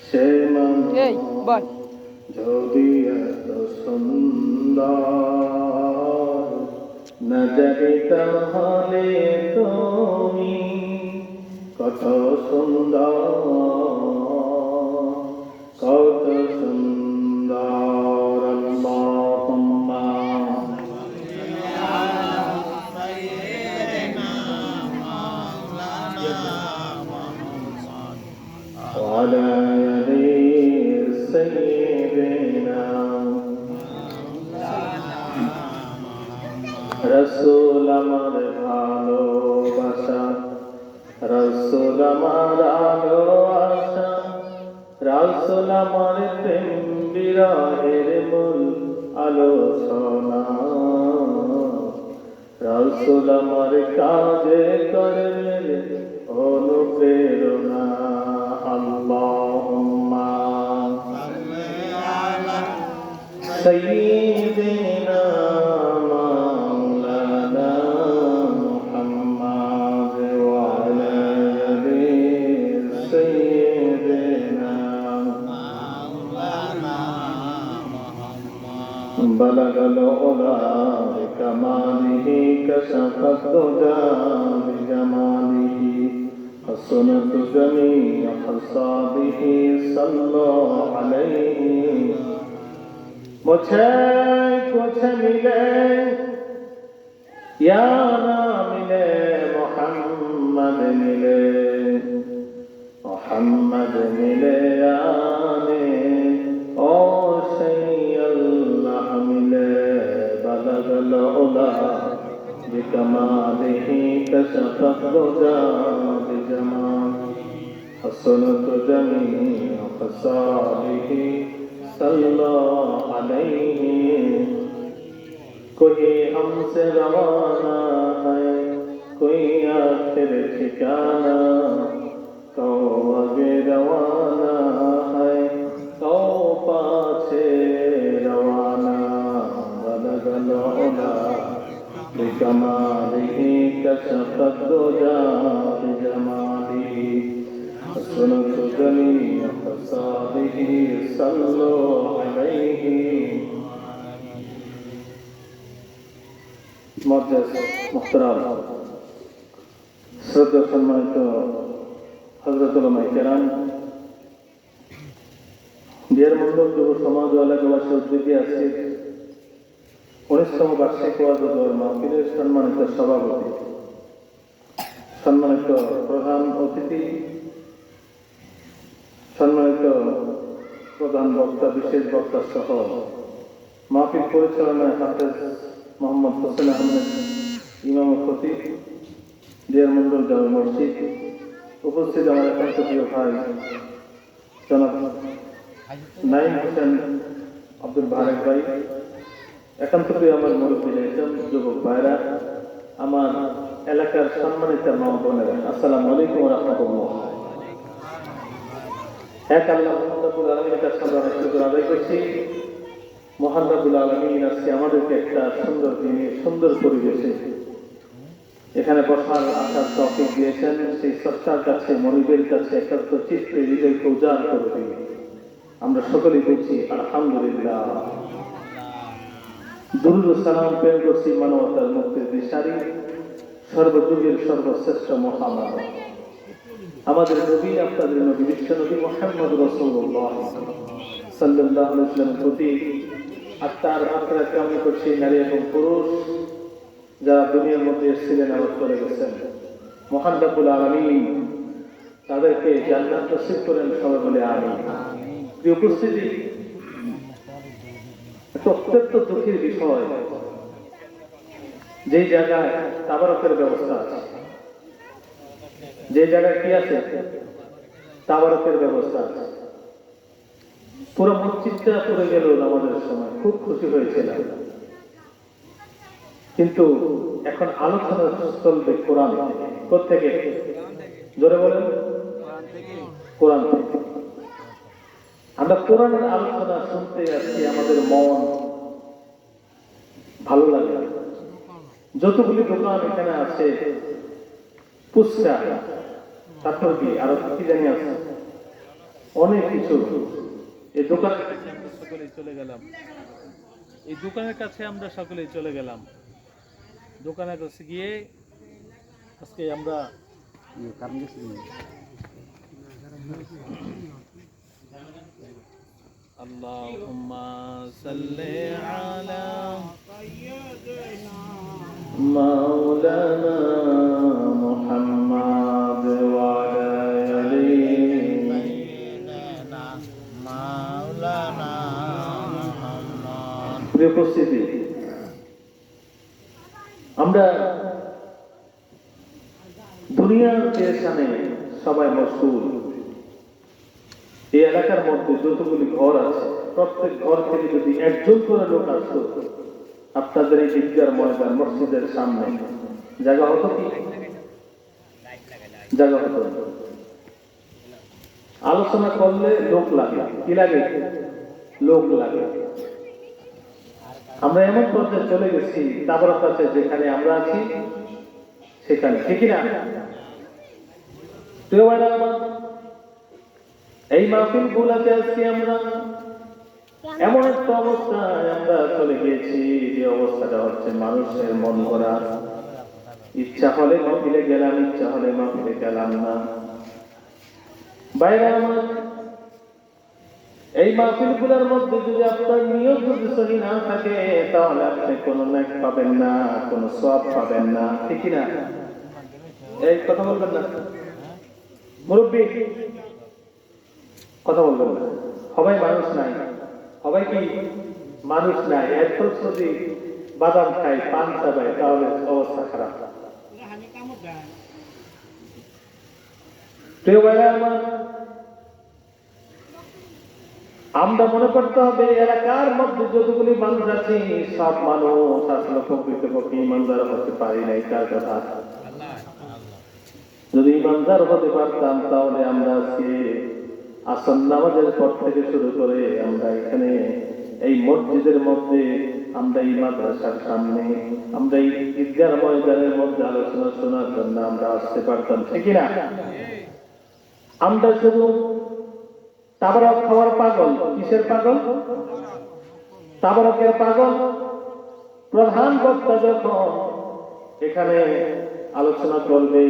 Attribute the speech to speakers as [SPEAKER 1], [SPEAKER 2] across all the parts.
[SPEAKER 1] সে যদি এত সুন্দর না জানি তাহলে তুমি কত সুন্দর, কত সুন্দর। আল্লাহুম্মা وعلى آل سيدنا রসুল আমার ভালোবাসা, রসুল আমার আলো আশা, রসুল আমার প্রেম বিরহের মূল আলোচনা, রসুল আমার কাজে কর্মের অনুপ্রেরণা। আল্লাহুম্মা সাইয়্যিদিনা মাওলানা মুহাম্মদ ওয়া আলা আলি সাইয়্যিদিনা মাওলানা মুহাম্মদ। বালাগাল উলা বিকামালিহি কাশাফাত দুজা বিজামালিহি حسنت جميع خصابه صلى عليه। मुझे कुछ मिले या ना मिले, मोहम्मद मिले, मोहम्मद मिले आने ओ अल्लाह मिले। बलगल उला بكماله كشف الدجى بجماله حسنت جميع خصاله صلى عليه। कोई हमसे रवाना है, कोई आखिर ठिकाना, तो आगे रवाना है, तो पाछे रवाना। बलगल उला بكماله كشف الدجى بجماله حسنت جميع خصاله صلوا عليه। মুআজ্জাজ মুহতারাম শ্রদ্ধা সম্মানিত হযরত উলামায়ে কেরাম, বিয়ার মন্ডল যুব সমাজ ও এলাকাবাসী উদ্যোগে আছে 19তম বার্ষিক ওয়াজ ও দোয়ার মাহফিলের সম্মানিত সভাপতি, সম্মানিত প্রধান অতিথি, সম্মানিত প্রধান বক্তা, বিশেষ বক্তা সহ মাহফিল পরিচালনায় হাফেজ মোহাম্মদ হোসেন আহমেদ ইমাম ও খতিব, বিয়ার মন্ডল জামে মসজিদ, উপস্থিত আমার একান্ত প্রিয় ভাই জনাব নাইম হোসেন আব্দুল বারেক ভাই, একান্ত প্রিয় আমার মুরব্বী একজন যুবক ভাইরা, আমার এলাকার সম্মানিত মা বোনেরা, আসসালামু আলাইকুম ওয়া রাহমাতুল্লাহ। এক আল্লাহ রাব্বুল আলামিনের কাছে আমরা শুকর আদায় করছি। মহান রাব্বুল আলামিন আজকে আমাদেরকে একটা সুন্দর দিনে, সুন্দর পরিবেশে এখানে বসার আসার তৌফিক দিয়েছেন। সেই স্রষ্টার কাছে, মনিবের কাছে একান্ত চিত্তে হৃদয়কে উজাড় করে দিয়ে আমরা সকলেই বলছি আলহামদুলিল্লাহ। দুরূদ ও সালাম পেশ করছি মানবতার মুক্তির দিশারি, সর্বযুগের সর্বশ্রেষ্ঠ মহামানব আমাদের নবী, আপনাদের নবী, বিশ্ব নবী মুহাম্মদ রাসূলুল্লাহ সাল্লাল্লাহু আলাইহি ওয়াসাল্লামের প্রতি আত্মার আত্রা কামনা করছি। নারী এবং পুরুষ যারা দুনিয়ার মধ্যে এসেছিলেন, আবার চলে গেছেন, মহান রব্বুল আলামিন তাদেরকে জান্নাত নসিব করেন, সবাই বলে আমিন। প্রিয় উপস্থিতি, অত্যন্ত দুঃখের বিষয়, যে জায়গায় তাবারকের ব্যবস্থা আছে, যে জায়গায় কি আছে, তাবারকের ব্যবস্থা আছে, পুরো মসজিদটা পড়ে গেল আমাদের সময়, খুব খুশি হয়েছিল। কিন্তু এখন আলোচনা চলবে কোরআন থেকে। জোরে বলেন, কোরআন থেকে। আমরা কোরআনের আলোচনা শুনতে যাচ্ছি, আমাদের মন ভালো লাগে। যতগুলি দোকান এখানে আছে, ফুচকা, তারপর কি আরো কি জানি আছে অনেক কিছু। এই দোকান সকলেই চলে গেলাম, এই দোকানের কাছে আমরা সকলেই চলে গেলাম। দোকানের কাছে গিয়ে আজকে আমরা আল্লাহুম্মা সাল্লি আলা মাওলানা মুহাম্মাদ ওয়া আলা আলি মাওলানা মুহাম্মাদ। প্রিয় উপস্থিতি, আমরা দুনিয়ার পেশানে সবাই মশগুল। এই এলাকার মধ্যে যতগুলি ঘর আছে প্রত্যেক ঘর থেকে যদি একজন করে লোক আসতো আপনাদের এই ঈদগাহ ময়দান মসজিদের সামনে, জায়গা হতো কি? জায়গা হতো। আলোচনা করলে লোক লাগে, কি লাগে? লোক লাগে। আমরা এমন পর্যায়ে চলে গেছি তারপর কাছে যেখানে আমরা আছি সেখানে, ঠিক না? এই মাহফিল গুলাতে আজকে আমরা এমন একটা অবস্থায় আমরা চলে গিয়েছি যে অবস্থাটা হচ্ছে মানুষের মন করা, ইচ্ছা হলে মাহফিলে গেলাম, ইচ্ছা হলে মাহফিলে গেলাম না। বাইরে আমার এই মাহফিল গুলার মধ্যে যদি আপনার নিয়ত যদি সহি না থাকে তাহলে আপনি কোনো নেক পাবেন না, কোনো সওয়াব পাবেন না, ঠিক না? এই কথা বলবেন না মুরব্বী, কথা বলবেন না। সবাই মানুষ নাই, সবাই কি মানুষ নাই। একদম যদি বাদাম খাই, পান চাবাই তাহলে অবস্থা খারাপ। প্রিয় ভাইরা আমার, আমরা মনে করতে হবে এলাকার মধ্যে যতগুলি মানুষ আছে সব মানুষ আসলে প্রকৃতপক্ষে ইমানদার হতে পারি নাই। তার কথা, যদি ইমানদার হতে পারতাম তাহলে আমরা আজকে আসর নামাজের পর থেকে শুরু করে আমরা এখানে এই মসজিদের মধ্যে, আমরা এই মাদ্রাসার সামনে, আমরা এই ঈদগাহ ময়দানের মধ্যে আলোচনা শোনার জন্য আমরা আসতে পারতাম, ঠিক না? আমরা শুধু তাবারক খাওয়ার পাগল। কিসের পাগল? তাবারকের পাগল। প্রধান বক্তা যখন এখানে আলোচনা করবে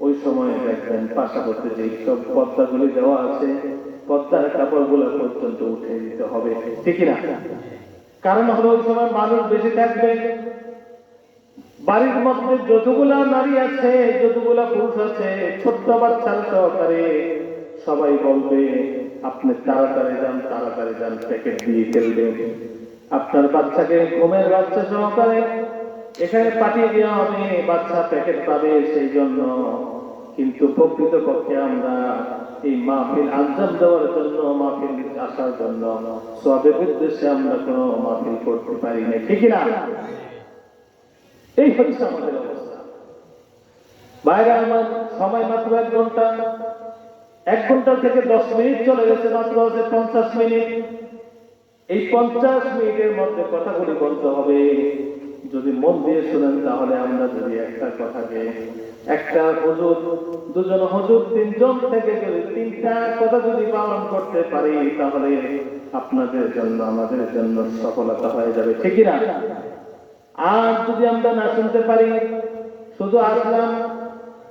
[SPEAKER 1] ওই সময় দেখবেন পাশাপাশি যে সব পর্দাগুলি দেওয়া আছে পর্দার কাপড়গুলো পর্যন্ত উঠে দিতে হবে, ঠিক না? কারণ হলো ওই সময় মানুষ বেশি থাকবে। বাড়ির মধ্যে যতগুলা নারী আছে, যতগুলা পুরুষ আছে, ছোট্ট বাচ্চার সহকারে সবাই বলবে আপনি তাড়াতাড়ি যান, তাড়াতাড়ি যান, প্যাকেট দিয়ে ফেলবে। আপনার বাচ্চাকে ঘুমের বাচ্চা সহকারে এখানে পাঠিয়ে দেওয়া হবে, বাচ্চা প্যাকেট পাবে সেই জন্য। কিন্তু প্রকৃতপক্ষে আমরা এই মাহফিল আঞ্জাম দেওয়ার জন্য, মাহফিল আসার জন্য, সওয়াবের উদ্দেশ্যে আমরা কোনো মাহফিল করতে পারি না, ঠিক না? এই হচ্ছে আমাদের অবস্থা। বাইরে আমার সময় মাত্র 1 ঘন্টা, 1 ঘন্টা থেকে 10 মিনিট চলে গেছে, মাত্র আছে 50 মিনিট। এই 50 মিনিটের মধ্যে কথাগুলি বলতে হবে। যদি মন দিয়ে শুনেন তাহলে আমরা যদি একটা কথাকে একটা হুজুর, দুজন হুজুর, 3 জন থেকে যদি 3টা কথা যদি পালন করতে পারি তাহলে আপনাদের জন্য আমাদের জন্য সফলতা হয়ে যাবে, ঠিক না? আর যদি আমরা না শুনতে পারি, শুধু আসলাম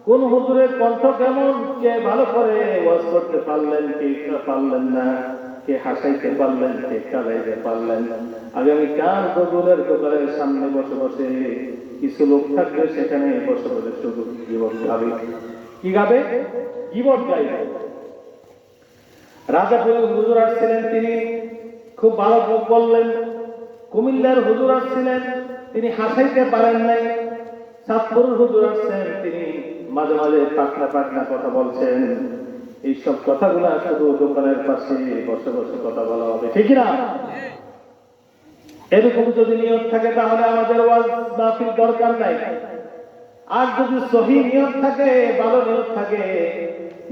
[SPEAKER 1] কোন হুজুরের কণ্ঠ কেমন, কে ভালো করে ওয়াজ করতে পারলেন, কে পারলেন না, কে হাসাইতে পারলেন, কে কাঁদাইতে পারলেন। আগামীকাল হুজুরের দোকানের সামনে বসে বসে কিছু লোক থাকবে, সেখানে বসে বসে শুধু গীবত গাবে। কি গাবে? গীবত গাইবে। রাজাপুরের হুজুর আসছিলেন, তিনি খুব ভালো বললেন। কুমিল্লার হুজুর আসছিলেন, তিনি হাসাইতে পারেন নাই। চাঁদপুরের হুজুর আসছেন, তিনি মাঝে মাঝে পাকনা পাকনা কথা বলছেন। এইসব কথাগুলো শুধু দোকানের পাশে বসে বসে কথা বলা হবে, ঠিক না? এরকম যদি নিয়ত থাকে তাহলে আমাদের ওয়াজ মাহফিল দরকার নাই। আর যদি সহি নিয়ত থাকে, ভালো নিয়ত থাকে,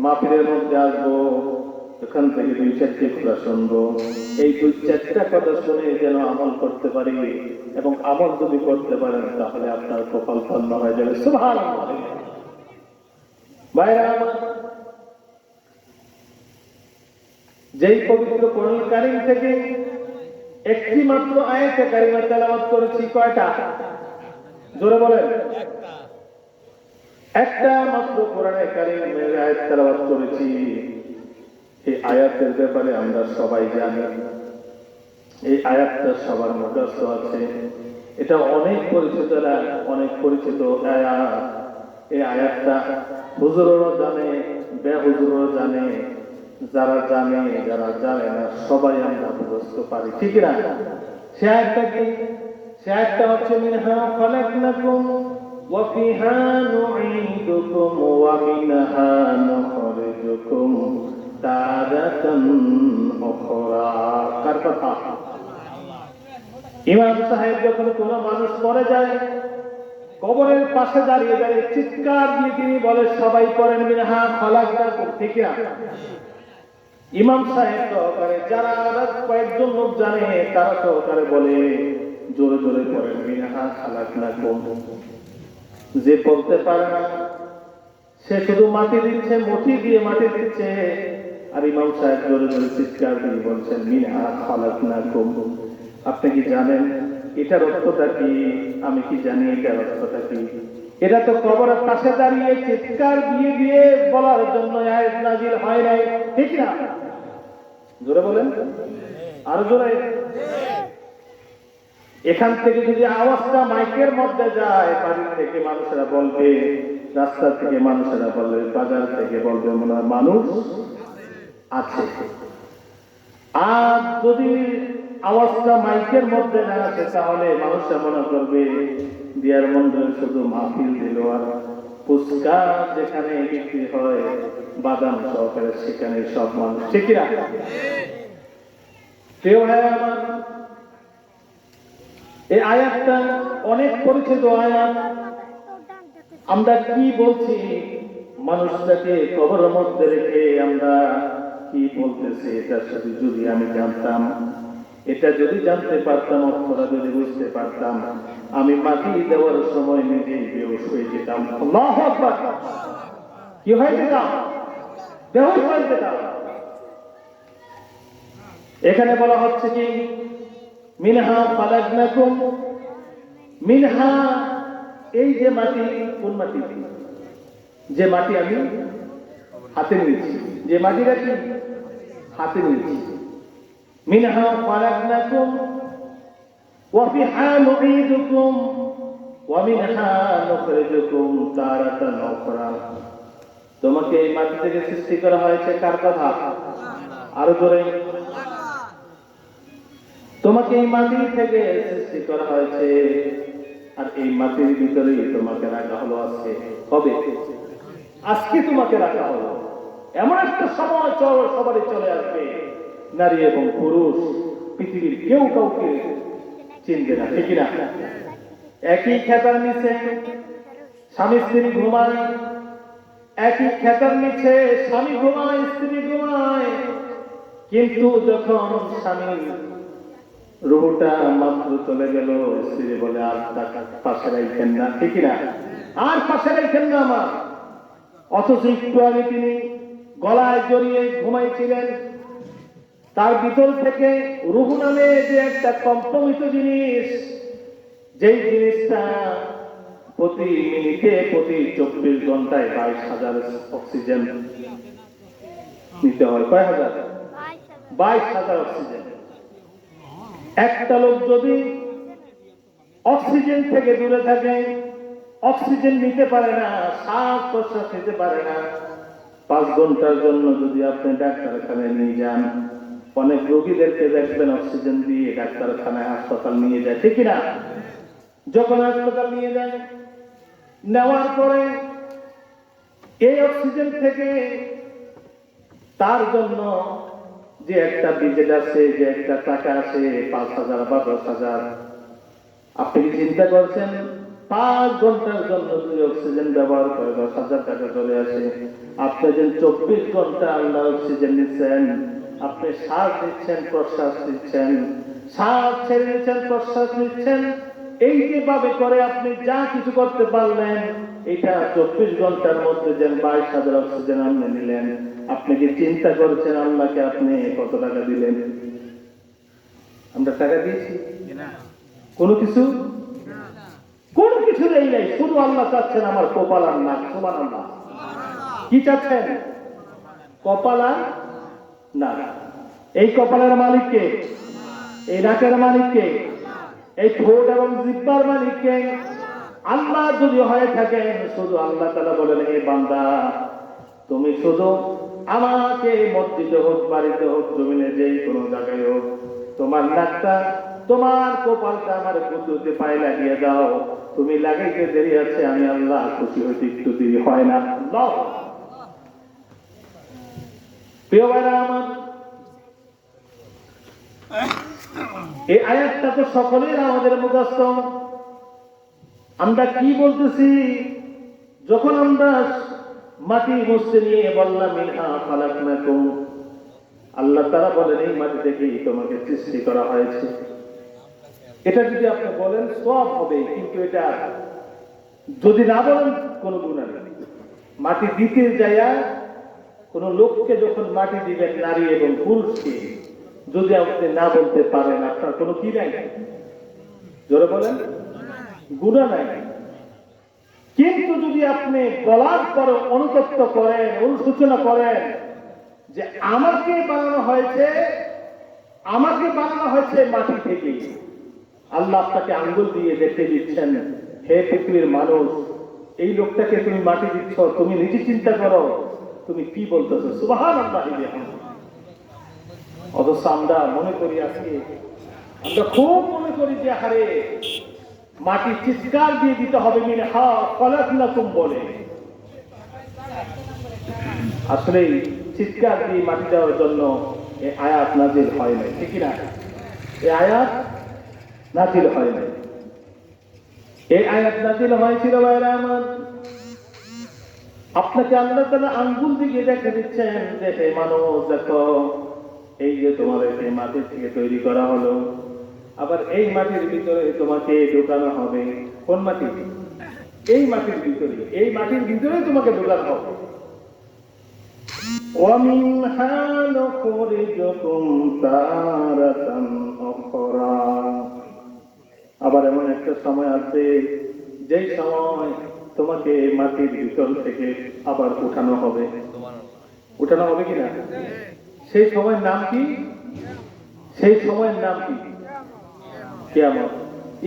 [SPEAKER 1] মাহফিলের মধ্যে আসবো, এখান থেকে 2-4টি কথা শুনবো। এই 2-4টা কথা শুনে যেন আমল করতে পারি, এবং আমল যদি করতে পারেন তাহলে আপনার কপাল ধন্য হয়ে যাবে। সুবহানাল্লাহ। ভাইরা আমার, যেই পবিত্র কোরআন কারীম থেকে একটি মাত্র আয়াতে কারিমা তেলাওয়াত করেছি, কয়টা? জোরে বলেন। একটা মাত্র কোরআনে কারীমের আয়াত তেলাওয়াত করেছি। এই আয়াতের ব্যাপারে আমরা সবাই জানি, এই আয়াতটা সবার মুখস্থ আছে। এটা অনেক পরিচিত, অনেক পরিচিত আয়াত। এই আয়াতটা হুজুরও জানে, বেহুজুরও জানে, যারা জানে যারা জানে না সবাই আমরা মুখস্থ পারি, ঠিক না? সে আয়াতটা কি? সে আয়াতটা হচ্ছে মিনহা খালাকনাকুম ওয়া ফিহা নুঈদুকুম ওয়া মিনহা নুখরিজুকুম তারাতান উখরা। কার কথা? ইমাম সাহেব যখন কোন মানুষ মরে যায়, কবরের পাশে দাঁড়িয়ে দাঁড়িয়ে চিৎকার দিয়ে তিনি বলে, সবাই পড়েন মিনহা খালাকনাকুম, ঠিক না? ইমাম সাহেব সহকারে, যারা কয়েকজন লোক জানে তারা সহকারে বলে, জোরে জোরে পড়েন মিনহা খালাকনাকুম। যে বলতে পারে না সে শুধু মাটি দিচ্ছে, মুঠি দিয়ে মাটি দিচ্ছে, আর ইমাম সাহেব জোরে জোরে চিৎকার দিয়ে বলছেন মিনহা খালাকনাকুম। আপনি কি জানেন এটার অর্থটা কি? আমি কি জানি এটার অর্থটা কি? এটা তো কবরের পাশে দাঁড়িয়ে চিৎকার দিয়ে দিয়ে বলার জন্য আয়াত নাযিল হয় নাই, ঠিক না? জোরে বলেন, আরো জোরে। এখান থেকে যদি আওয়াজটা মাইকের মধ্যে যায়, বাড়ি থেকে মানুষেরা বলবে, রাস্তা থেকে মানুষেরা বলবে, বাজার থেকে বলবে, মনে হয় মানুষ আছে। আর যদি আওয়াজটা মাইকের মধ্যে না আসে, তাহলে মানুষরা মনে করবে বিয়ার মন্দিরে শুধু মাহফিল দিল, আর ফুচকা যেখানে বিক্রি হয় বাদাম সহকারে সেখানে সব মানুষ, ঠিক না? প্রিয় ভাই আমার, এই আয়াতটা অনেক পরিচিত আয়াত। আমরা কি বলছি, মানুষটাকে কবরের মধ্যে রেখে আমরা কি বলতেছি, এটা শুধু যদি আমি জানতাম, এটা যদি জানতে পারতাম, অর্থটা যদি বুঝতে পারতাম, আমি মাটি দেওয়ার সময় নিজেই বেহুশ হয়ে যেতাম। আল্লাহু আকবার। কি হয়ে যেতাম? বেহুশ হয়ে যেতাম। এখানে বলা হচ্ছে কি মিনহা খালাকনাকুম, মিনহা, এই যে মাটি, কোন মাটি? যে মাটি আমি হাতে নিয়েছি, যে মাটিটা কি হাতে নিয়েছি। মিনহা খালাকনাকুম ওয়া ফিহা নুঈদুকুম ওয়া মিনহা নুখরিজুকুম তারাতান উখরা। তোমাকে এই মাটি থেকে সৃষ্টি করা হয়েছে, কার কথা? আরো জোরে। তোমাকে এই মাটি থেকে সৃষ্টি করা হয়েছে, আর এই মাটির ভিতরেই তোমাকে রাখা হলো। আজকে হবে, আজকে তোমাকে রাখা হলো। এমন একটা সময় সবারই চলে আসবে, নারী এবং পুরুষ পৃথিবীর কেউ কাউকে চিনবে না, ঠিক না? একই খেতার নিচে স্বামী স্ত্রী ঘুমায়, একই খেতার নিচে স্বামী ঘুমায়, স্ত্রী ঘুমায়, কিন্তু যখন স্বামী রুহটা মাত্র চলে গেল, স্ত্রী বলে আর পাশে রাখেন না, ঠিক না? আর পাশে রাখেন না আমার। অথচ একটু আগে তিনি গলায় জড়িয়ে ঘুমাইছিলেন, তার ভিতর থেকে রুহ নামে যে একটা কম্পমিত জিনিস, যেই জিনিসটা প্রতি মিনিটে, প্রতি 24 ঘন্টায় 22,000 অক্সিজেন নিতে হয়। কয় হাজার? 22,000 অক্সিজেন। একটা লোক যদি অক্সিজেন থেকে দূরে থাকে, অক্সিজেন নিতে পারে না, শ্বাস প্রশ্বাস নিতে পারে না, 5 ঘন্টার জন্য যদি আপনি ডাক্তারখানায় নিয়ে যান, অনেক রোগীদেরকে দেখবেন অক্সিজেন দিয়ে ডাক্তারখানায়, হাসপাতাল নিয়ে যায়, ঠিক না? যখন হাসপাতাল নিয়ে যায়, নেওয়ার পরে এই অক্সিজেন থেকে তার জন্য যে একটা বিজেট আছে, যে একটা টাকা আছে, 5,000 বা 10,000, আপনি কি চিন্তা করছেন 5 ঘন্টার জন্য যদি অক্সিজেন ব্যবহার করে 10,000 টাকা চলে আসে? আপনি যে 24 ঘন্টা আল্লাহ অক্সিজেন নিচ্ছেন, আপনি শ্বাস নিচ্ছেন, প্রশ্বাস নিচ্ছেন, শ্বাস ছেড়ে নিচ্ছেন, প্রশ্বাস নিচ্ছেন, এই যেভাবে করে আপনি যা কিছু করতে পারলেন, এটা 24 ঘন্টার মধ্যে যেন 22,000 অক্সিজেন আপনি নিলেন, আপনি কি চিন্তা করেছেন আল্লাহকে আপনি কত টাকা দিলেন? আমরা টাকা দিয়েছি কোনো কিছু? কোনো কিছু নেই নাই, শুধু আল্লাহ চাচ্ছেন আমার কপাল আর নাক। সুবহানাল্লাহ। কি চাচ্ছেন? কপাল আর নাক। এই কপালের মালিক কে? এই নাকের মালিক কে? এই ঠোঁট এবং জিহ্বার মালিক কে? আল্লাহ যদি হয়ে থাকেন, শুধু আল্লাহ তাআলা বলেন, হে বান্দা, তুমি শুধু আমাকে মসজিদে হোক, বাড়িতে হোক, জমিনে যেই কোনো জায়গায় হোক, তোমার নাকটা, তোমার কপালটা আমার কুতুতে পায়ে লাগিয়ে দাও। তুমি লাগাইতে দেরি আছে, আমি আল্লাহ খুশি হইতে একটু দেরি হয় না। আল্লাহ। প্রিয় ভাইরা আমার, এই আয়াতটা তো সকলের আমাদের মুখস্থ। আমরা কি বলতেছি? যখন আমরা মাটি মুছতে নিয়ে বললাম মিনহা খালাকনাকুম, আল্লাহ তাআলা বলেন এই মাটি থেকেই তোমাকে সৃষ্টি করা হয়েছে। এটা যদি আপনি বলেন সওয়াব হবে, কিন্তু এটা যদি না বলেন কোনো গুনাহ নেই। মাটি দিতে যায়া কোন লোককে যখন মাটি দিবেন, নারী এবং পুরুষকে, যদি আপনি না বলতে পারেন, আপনার কোনো কি নাই? জোরে বলেন, গুনাহ নাই। কিন্তু যদি আপনি বলার পরে অনুতপ্ত করেন, অনুশোচনা করেন যে আমাকে বানানো হয়েছে মাটি থেকে, আল্লাহ আপনাকে আঙ্গুল দিয়ে দেখে দিচ্ছেন, হে পৃথিবীর মানুষ, এই লোকটাকে তুমি মাটি দিচ্ছ, তুমি নিজে চিন্তা করো তুমি কি বলতেছো। সুবহানাল্লাহ। অথচ আমরা মনে করি, আজকে আমরা খুব মনে করি যে হারে মাটি চিৎকার দিয়ে দিতে হবে মিনহা খালাকনাকুম বলে। আসলে চিৎকার দিয়ে মাটি দেওয়ার জন্য এই আয়াত নাজিল হয় নাই, ঠিক না? এই আয়াত নাজিল হয় নাই। এই আয়াত নাজিল হয়েছিল ভাইরা আমার, আপনাকে আল্লাহ তাআলা আঙ্গুল দিয়ে দেখে দিচ্ছেন যে হে মানুষ, দেখো এই যে তোমার এই মাটি থেকে তৈরি করা হলো, আবার এই মাটির ভিতরে তোমাকে ঢোকানো হবে। কোন মাটি? এই মাটির ভিতরে, এই মাটির ভিতরে তোমাকে ঢোকানো হবে। وَمِنْهَا نُخْرِجُكُمْ تَارَةً أُخْرَى। আবার এমন একটা সময় আসবে যেই সময় তোমাকে মাটির ভিতর থেকে আবার উঠানো হবে। উঠানো হবে কিনা? সেই সময়ের নাম কি? সেই সময়ের নাম কি? কিয়ামত।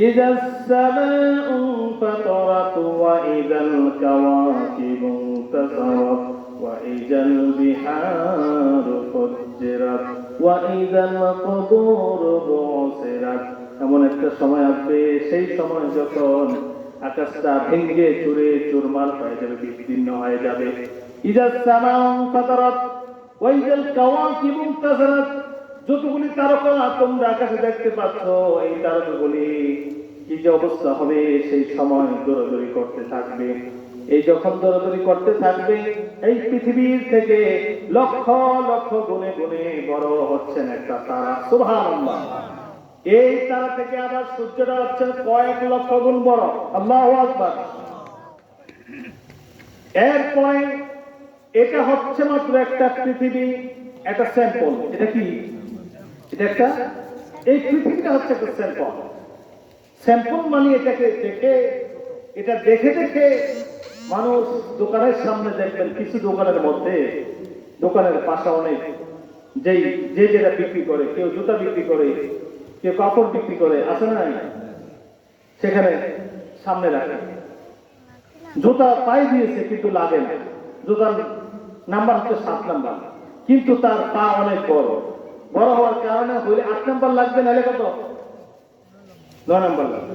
[SPEAKER 1] ইযাস সামাউ ফাতারাত ওয়া ইযাল কাওয়াকিবু তাসারাত ওয়া ইযাল বিহারু ফুজ্জিরাত ওয়া ইযাল কুবুরু বুসিরাত। এমন একটা সময় আসবে, সেই সময় যখন আকাশটা ভেঙে চুরে চুরমার হয়ে যাবে, বিচ্ছিন্ন হয়ে যাবে। ইযাস সামাউ ফাতারাত ওয়া ইযাল কাওয়াকিবু তাসারাত। যতগুলি তারকা তোমরা আকাশে দেখতে পাচ্ছ, এই তারকাগুলি কি যে অবস্থা হবে, সেই সময় দৌড়াদৌড়ি করতে থাকবে। এই যখন দৌড়াদৌড়ি করতে থাকবে, এই পৃথিবীর থেকে লক্ষ লক্ষ গুণে গুণে বড় হচ্ছেন একটা তারা। সুবহানাল্লাহ। এই তারা থেকে আবার সূর্যটা হচ্ছে কয়েক লক্ষ গুণ বড়। আল্লাহু আকবার। এরপরে এটা হচ্ছে মাত্র একটা পৃথিবী, একটা স্যাম্পল। এটা কি? এটা একটা, এই পৃথিবীটা হচ্ছে একটা স্যাম্পল। স্যাম্পল মানে এটাকে দেখে, এটা দেখে দেখে মানুষ দোকানের সামনে দেখবেন, কিছু দোকানের মধ্যে, দোকানের পাশে অনেক যে যেটা বিক্রি করে, কেউ জুতা বিক্রি করে, কেউ কাপড় বিক্রি করে, আছে না? সেখানে সামনে রাখে, জুতা পায়ে দিয়েছে কিন্তু লাগে না, জুতার নাম্বার হচ্ছে 7 নাম্বার, কিন্তু তার পা অনেক বড়। বড় হওয়ার কারণে হইলে 8 নাম্বার লাগবে, নাহলে কত? 9 নাম্বার লাগবে।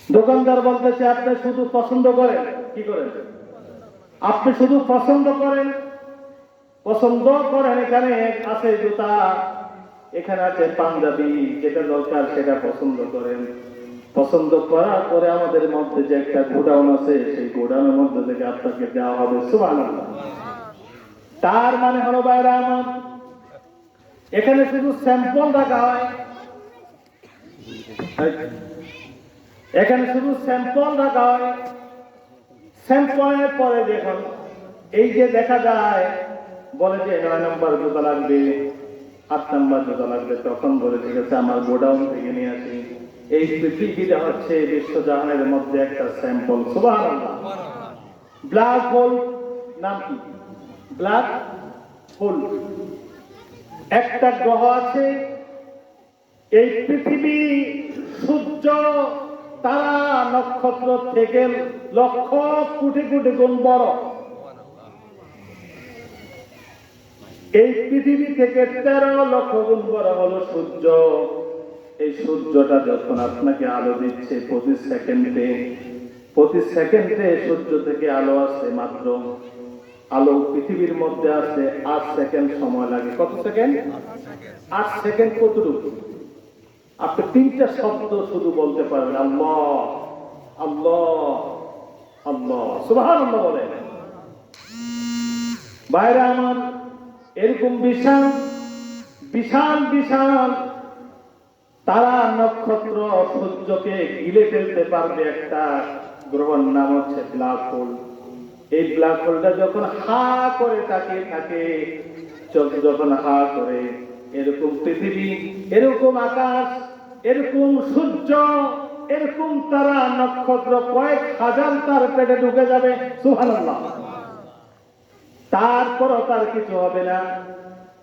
[SPEAKER 1] দোকানদার বলতেছে আপনি শুধু পছন্দ করেন, কি করেন? আপনি শুধু পছন্দ করেন, এখানে আছে জুতা, এখানে আছে পাঞ্জাবি, যেটা দরকার সেটা পছন্দ করেন। পছন্দ করার পরে আমাদের মধ্যে যে একটা গোডাউন আছে, সেই গোডাউনের মধ্যে থেকে আপনাকে দেওয়া হবে। সুবহানাল্লাহ। তার মানে হলো ভাইরা আমার, এখানে শুধু স্যাম্পল রাখা হয়, এখানে শুধু স্যাম্পল রাখা হয়, স্যাম্পলের পরে দেখুন এই যে দেখা যায় বলে যে 9 নম্বর জুতা লাগবে, 8 নম্বর জুতা লাগবে, তখন বলে ঠিক আছে আমার গোডাউন থেকে নিয়ে আসি। এই পৃথিবীটা হচ্ছে বিশ্বজাহানের মধ্যে একটা স্যাম্পল। সুবহানাল্লাহ। ব্ল্যাক হোল নাম কি? ব্ল্যাক হোল একটা গ্রহ আছে, এই পৃথিবী, সূর্য, তারা, নক্ষত্র থেকে লক্ষ কোটি কোটি গুণ বড়। এই পৃথিবী থেকে 13 লক্ষ গুণ বড় হলো সূর্য। এই সূর্যটা যখন আপনাকে আলো দিচ্ছে প্রতি সেকেন্ডে সূর্য থেকে আলো আসে মাত্র, আলো পৃথিবীর মধ্যে আসে 8 সেকেন্ড সময় লাগে। কত সেকেন্ড? 8 সেকেন্ড। কতটুকু? আপনি 3টা শব্দ শুধু বলতে পারবেন, আল্লাহ আল্লাহ আল্লাহ, সুবহানাল্লাহ বলেন। বাইরে আমার এরকম বিশাল বিশাল বিশাল তারা, নক্ষত্র, সূর্যকে গিলে ফেলতে পারবে একটা গ্রহের নাম হচ্ছে ব্ল্যাক হোল। এই ব্ল্যাক হোলটা যখন হা করে তাকিয়ে থাকে, যখন হা করে, এরকম পৃথিবী, এরকম আকাশ, এরকম সূর্য, এরকম তারা, নক্ষত্র কয়েক হাজার তার পেটে ঢুকে যাবে। সুবহানাল্লাহ। তারপরও তার কিছু হবে না।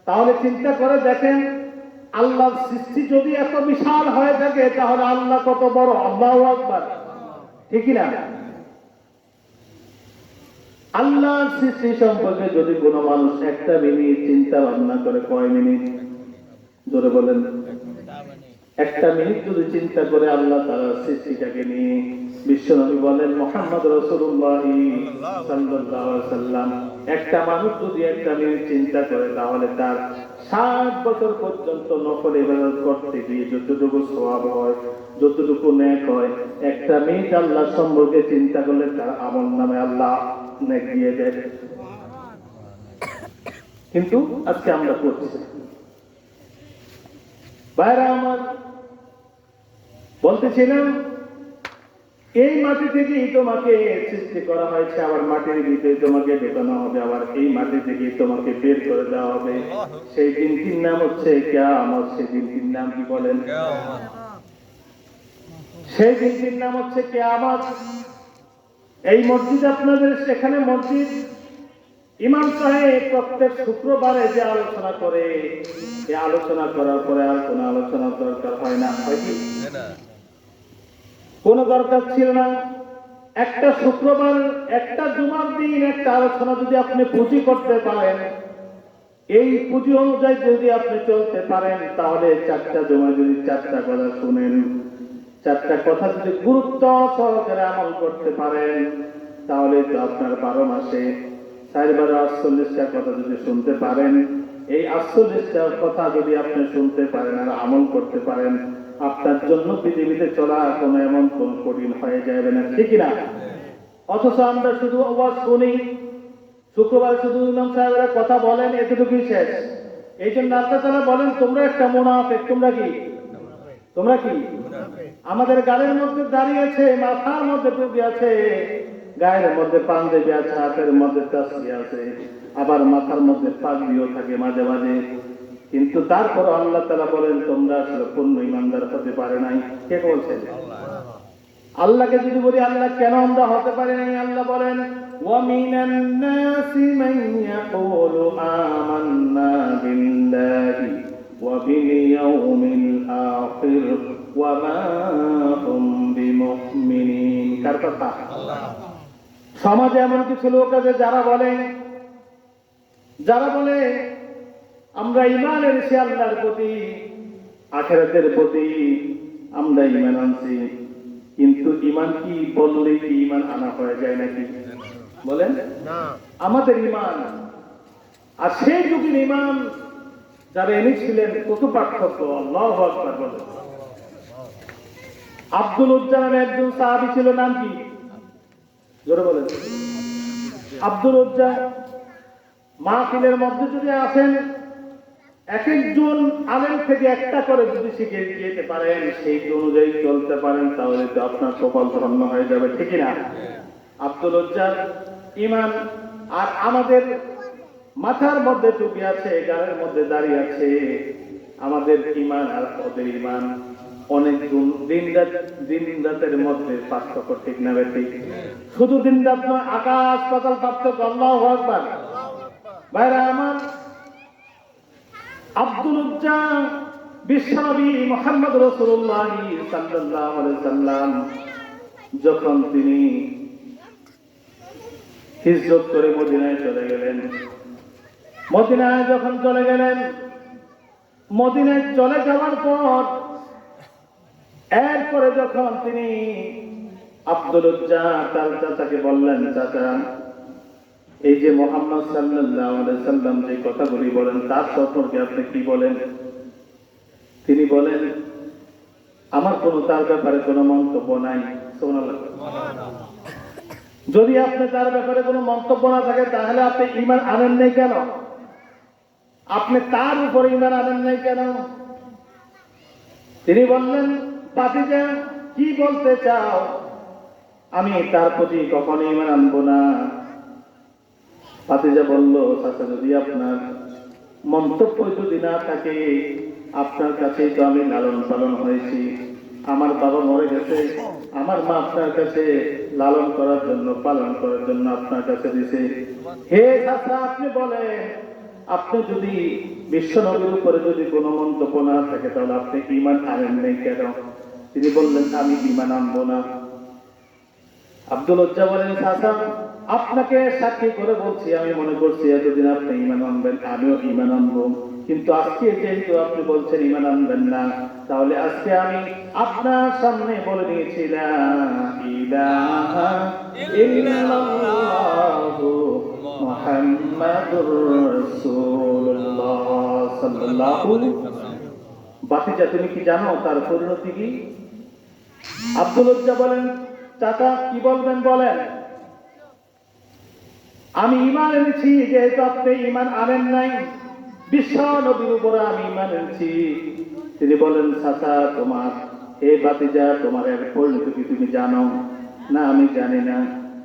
[SPEAKER 1] তাহলে চিন্তা করে দেখেন, আল্লাহর সৃষ্টি যদি এত বিশাল হয়ে থাকে তাহলে আল্লাহ কত বড়। আল্লাহু আকবার, ঠিক না? আল্লাহর সৃষ্টি সম্পর্কে যদি কোনো মানুষ একটা মিনিট চিন্তা ভাবনা করে, কয় মিনিট? জোরে বলেন। একটা মিনিট যদি চিন্তা করে আল্লাহ তাআলার সৃষ্টিটাকে নিয়ে, বিশ্বনবী বলেন মুহাম্মদ রাসূলুল্লাহ সাল্লাল্লাহু আলাইহি ওয়াসাল্লাম, একটা মানুষ যদি একটা মিনিট চিন্তা করে তাহলে তার 60 বছর পর্যন্ত নফল ইবাদত করতে গিয়ে যতটুকু সওয়াব হয়, যতটুকু নেক হয়, একটা মিনিট আল্লাহ সম্পর্কে চিন্তা করলে তার আমলনামে আল্লাহ নেক দিয়ে দেয়। কিন্তু আজকে আমরা করছি। ভাইরা আমার, বলতেছিলাম এই মাটি থেকেই তোমাকে সৃষ্টি করা হয়েছে, আবার মাটির ভিতরে তোমাকে ঢোকানো হবে, আবার এই মাটি থেকেই তোমাকে বের করে দেওয়া হবে। সেই দিনটির নাম হচ্ছে কিয়ামত। সেই দিনটির নাম কি বলেন? সেই দিনটির নাম হচ্ছে কিয়ামত। এই মসজিদ, আপনাদের সেখানে মসজিদ, ইমাম সাহেব প্রত্যেক শুক্রবারে যে আলোচনা করে, এই আলোচনা করার পরে আর কোনো আলোচনা দরকার হয় না, হয় কি? কোনো দরকার ছিল না। একটা শুক্রবার, একটা জুমার দিন একটা আলোচনা যদি আপনি পুঁজি করতে পারেন, এই পুঁজি অনুযায়ী যদি আপনি চলতে পারেন, তাহলে 4টা জুমা যদি 4টা কথা শুনেন, 4টা কথা যদি গুরুত্ব সহকারে আমল করতে পারেন, তাহলে তো আপনার 12 মাসে 4/48টা কথা যদি শুনতে পারেন, এই 48টা কথা যদি আপনি শুনতে পারেন আর আমল করতে পারেন, আপনার জন্য পৃথিবীতে চলা কোনো এমন কোন কঠিন হয়ে যাবে না, ঠিক না? অথচ আমরা শুধু ওয়াজ শুনি, শুক্রবার শুধু ইমাম সাহেবেরা কথা বলেন, এতটুকুই শেষ। এই জন্য আল্লাহ তাআলা বলেন, তোমরা একটা মুনাফিক। তোমরা কি? তোমরা কি? আমাদের গালের মধ্যে দাঁড়িয়ে আছে, মাথার মধ্যে টুপি আছে, গায়ের মধ্যে পাঞ্জাবি আছে, হাতের মধ্যে তাসবিহ আছে, আবার মাথার মধ্যে পাগড়িও থাকে মাঝে মাঝে। কিন্তু তারপর আল্লাহ তাআলা বলেন তোমরা আসলে পূর্ণ ঈমানদার হতে পারে নাই। কে বলছেন? আল্লাহকে যদি বলি আল্লাহ কেন আমরা হতে পারি নাই, আল্লাহ বলেন ওয়া মিনান নাসি মান ইয়াকুলু আমান্না বিল্লাহি ওয়া বিল ইয়াউমিল আখির ওয়া মা হুম বিমুমিনিন। কার কথা? আল্লাহ। সমাজে এমন কিছু লোক আছে যারা বলে আমরা ঈমান এনেছি আল্লাহর প্রতি, আখিরাতের প্রতি আমরা ঈমান আনছি, কিন্তু ঈমান কি বললেই কি ঈমান আনা হয়ে যায় নাকি? বলেন না। আমাদের ঈমান আর সেই যুগের ঈমান যারা এনেছিলেন কত পার্থক্য! আল্লাহু আকবার বলেন। আব্দুল উজ্জা নামে একজন সাহাবী ছিল, নাম কি? জোরে বলেন। আব্দুল উজ্জা মাহফিলের মধ্যে যদি আসেন, এক একজন আলেম থেকে একটা করে যদি শিখে যেতে পারেন, সেই অনুযায়ী চলতে পারেন, তাহলে তো আপনার কপাল ধন্য হয়ে যাবে, ঠিক না? আব্দুল উজ্জার ইমান আর আমাদের মাথার মধ্যে টুপি আছে, গালের মধ্যে দাড়ি আছে, আমাদের ইমান আর ওদের ইমান অনেক দিন রাতের মধ্যে পার্থক্য, ঠিক না ঠিক? শুধু দিন রাত নয়, আকাশ পাতাল পার্থক্য। আল্লাহু আকবার। ভাইরা আমার, আব্দুল উজ্জা বিশ্বনবী মুহাম্মদ রাসূলুল্লাহ সাল্লাল্লাহু আলাইহি সাল্লাম যখন তিনি হিজরত করে মদিনায় চলে গেলেন, মদিনায় যখন চলে গেলেন, মদিনায় চলে যাওয়ার পর এরপরে যখন তিনি আব্দুল উজ্জা তার চাচাকে বললেন, চাচা এই যে মুহাম্মদ সাল্লাল্লাহু আলাইহি সাল্লাম যে কথাগুলি বলেন তার সম্পর্কে আপনি কি বলেন? তিনি বলেন, আমার কোনো তার ব্যাপারে কোনো মন্তব্য নাই। সুবহানাল্লাহ। যদি আপনি তার ব্যাপারে কোনো মন্তব্য না থাকে তাহলে আপনি ঈমান আনেন নাই কেন? আপনি তার উপরে ঈমান আনেন নাই কেন? তিনি বললেন, ভাতিজা কি বলতে চাও? আমি তার প্রতি কখনো ঈমান আনবো না। ভাতিজা বলল, চাচা যদি আপনার মন্তব্য যদি না থাকে, আপনার কাছে তো আমি লালন পালন হয়েছি, আমার বাবা মরে গেছে, আমার মা আপনার কাছে লালন করার জন্য, পালন করার জন্য আপনার কাছে দিছে। হে চাচা, আপনি বলেন, আপনি যদি বিশ্ব নবীর উপরে যদি কোনো মন্তব্য না থাকে তাহলে আপনি ঈমান আনেন নাই কেন? তিনি বললেন, আমি ঈমান আনবো না। আব্দুল উজ্জা বলেন, চাচা আপনাকে সাক্ষী করে বলছি, আমি মনে করছি এতদিন আপনি ঈমান আনবেন, আমিও ঈমান আনবো, কিন্তু আজকে যেহেতু আপনি বলছেন ঈমান আনবেন না, তাহলে আজকে আমি আপনার সামনে বলে দিয়েছি লা ইলাহা ইল্লাল্লাহু মুহাম্মাদুর রাসূলুল্লাহ সাল্লাল্লাহু আলাইহি ওয়াসাল্লাম। ভাতিজা তুমি কি জানো তার পরিণতি কি? আব্দুল উজ্জা বলেন, চাচা কি বলবেন বলেন। আমি ঈমান এনেছি, যেহেতু আপনি ঈমান আনেন নাই, বিশ্ব নবীর উপরে আমি ঈমান এনেছি। তিনি বলেন, চাচা তোমার এই ভাতিজা তোমার এর পরিণতি কি তুমি জানো? না, আমি জানি না।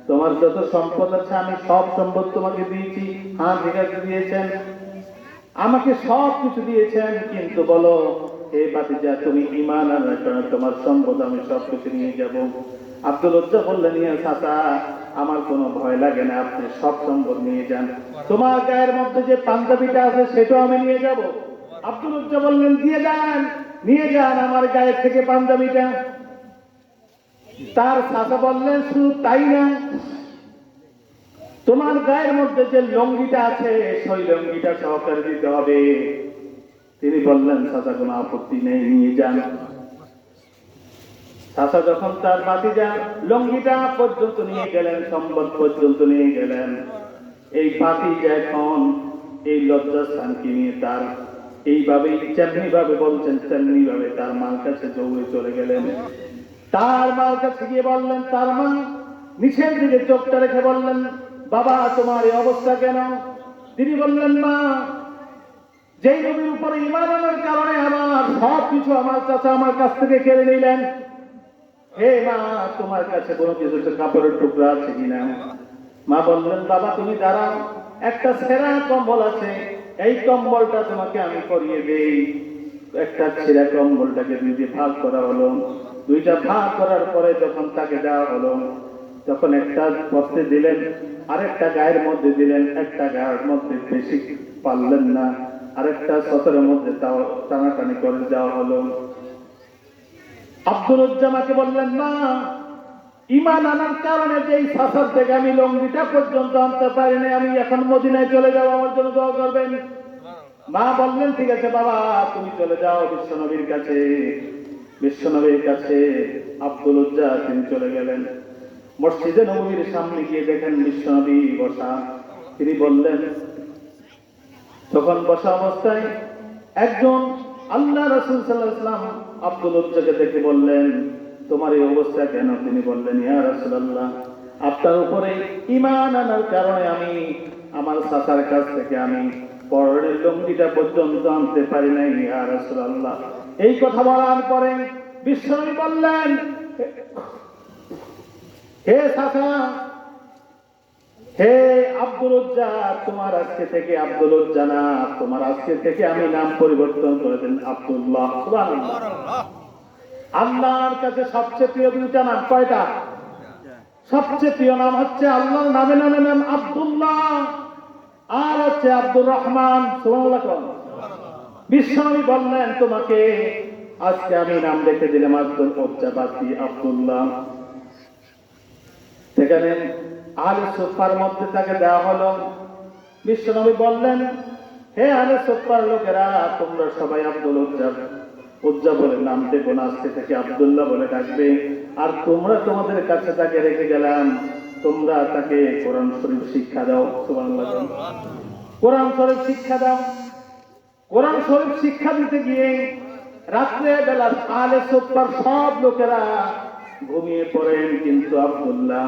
[SPEAKER 1] তোমার যত সম্পদ আছে আমি সব সম্পদ তোমাকে দিয়েছি। হ্যাঁ ঠিক আছে, দিয়েছেন, আমাকে সব কিছু দিয়েছেন, কিন্তু বলো হে ভাতিজা তুমি ঈমান আনার কারণে তোমার সম্পদ আমি সব কিছু নিয়ে যাব। আব্দুল উজ্জা বললেন, ইয়া চাচা আমার কোনো ভয় লাগে না, আপনি সব সম্পদ নিয়ে যান, তোমার গায়ের মধ্যে যে পাঞ্জাবিটা আছে সেটাও আমি নিয়ে যাব। আব্দুল উজ্জা বললেন, দিয়ে যান, নিয়ে যান আমার গায়ের থেকে পাঞ্জাবিটা। তার চাচা বললেন, শুধু তাই না, তোমার গায়ের মধ্যে যে লঙ্গিটা আছে সেই লঙ্গিটা সহকারে দিতে হবে। তিনি বললেন, চাচা কোনো আপত্তি নেই, নিয়ে যান। চাচা যখন তার ভাতিজা লঙ্গিটা পর্যন্ত নিয়ে গেলেন, সম্পদ পর্যন্ত নিয়ে গেলেন, এই ভাতিজা এখন এই লজ্জাস্থানকে নিয়ে তার এইভাবে তেমনি ভাবে বলছেন, তেমনি ভাবে তার মার কাছে দৌড়ে চলে গেলেন। তার মার কাছে গিয়ে বললেন, তার মা নিচের দিকে চোখটা রেখে বললেন, বাবা তোমার এই অবস্থা কেন? তিনি বললেন, মা যেই নবীর উপরে ঈমান আনার কারণে আমার সব কিছু আমার চাচা আমার কাছ থেকে কেড়ে নিলেন। হে মা, তোমার কাছে কোনো কিছু কাপড়ের টুকরা আছে কিনা? মা বললেন, বাবা তুমি দাঁড়াও, একটা ছেঁড়া কম্বল আছে, এই কম্বলটা তোমাকে আমি পরিয়ে দেই। একটা ছেঁড়া কম্বলটাকে দুইটি ভাগ করা হলো। দুইটা ভাগ করার পরে যখন তাকে দেওয়া হলো, তখন একটা পথে দিলেন, আরেকটা গায়ের মধ্যে দিলেন, একটা গায়ের মধ্যে বেশি পারলেন না, আরেকটা সতরের মধ্যে টানাটানি করে দেওয়া হলো। আব্দুল উজ্জামাকে বললেন, মা ঈমান আনার কারণে যে সাসার থেকে আমি লঙ্গিটা পর্যন্ত আনতে পারিনি, আমি এখন মদিনায় চলে যাবো, আমার জন্য দোয়া করবেন। মা বললেন, ঠিক আছে বাবা তুমি চলে যাও বিশ্বনবীর কাছে। বিশ্বনবীর কাছে আব্দুল উজ্জা তিনি চলে গেলেন। মসজিদে নববীর সামনে গিয়ে দেখেন বিশ্বনবী বসা। তিনি বললেন, তখন বসা অবস্থায় একজন আল্লাহ রাসূল সাল্লাল্লাহু আলাইহি ওয়াসাল্লাম আব্দুল উজ্জাকে দেখে বললেন, তোমার এই অবস্থা কেন? তিনি বললেন, ইয়া রাসূলুল্লাহ আপনার উপরে ঈমান আনার কারণে আমি আমার চাচার কাছ থেকে আমি পরনের লুঙ্গিটা পর্যন্ত আনতে পারি নাই ইয়া রাসূলুল্লাহ। এই কথা বলার পরে বিশ্বনবী বললেন, হে চাচা হে আব্দুল উজ্জা, তোমার আজকে থেকে আব্দুল উজ্জা না, তোমার আজকে থেকে আমি নাম পরিবর্তন করে দেন আব্দুল্লাহ। সুবহানাল্লাহ। আল্লাহর কাছে সবচেয়ে প্রিয় দুইটা নাম কয়টা? সবচেয়ে প্রিয় নাম হচ্ছে আল্লাহর নামে নামে নাম আব্দুল্লাহ, আর হচ্ছে আব্দুর রহমান। সুবহানাল্লাহ। বিশ্বনবী বললেন, তোমাকে আজকে আমি নাম রেখে দিলাম আব্দুল উজ্জা বাদ দিয়ে আব্দুল্লাহ। সেখানে আহলে সুফার মধ্যে তাকে দেওয়া হলো। বিশ্বনবী বললেন, হে আহলে সুফার লোকেরা, তোমরা সবাই আব্দুল উজ্জা বলে নাম দেবো না, আজকে থেকে আব্দুল্লাহ বলে ডাকবে। আর তোমরা তোমাদের কাছে তাকে রেখে গেলাম, তোমরা তাকে কোরআন শরীফ শিক্ষা দাও। সুবহানাল্লাহ। কোরআন শরীফ শিক্ষা দাও। কোরআন শরীফ শিক্ষা দিতে গিয়ে রাত্রে বেলা আহলে সুফার সব লোকেরা ঘুমিয়ে পড়েন, কিন্তু আব্দুল্লাহ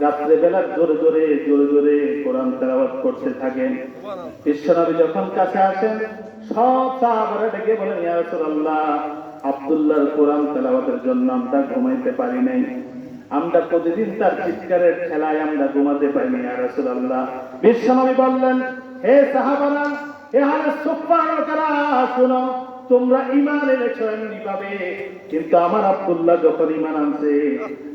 [SPEAKER 1] রাত্রে বেলা জোরে জোরে জোরে জোরে কোরআন তেলাওয়াত করতে থাকেন। বিশ্বনবী যখন কাছে আসেন, সব সাহাবারা ডেকে বলেন, ইয়া রাসূলুল্লাহ, আব্দুল্লাহর কোরআন তেলাওয়াতের জন্য আমরা ঘুমাইতে পারি নাই, আমরা প্রতিদিন তার চিৎকারের খেলায় আমরা ঘুমাতে পারিনি ইয়া রাসূলুল্লাহ। বিশ্বনবী বললেন, হে সাহাবারা, হে আহলে সুফার লোকেরা, শুনো, তোমরা ঈমান এনেছো এমনি ভাবে, কিন্তু আমার আব্দুল্লাহ যখন ঈমান আনছে,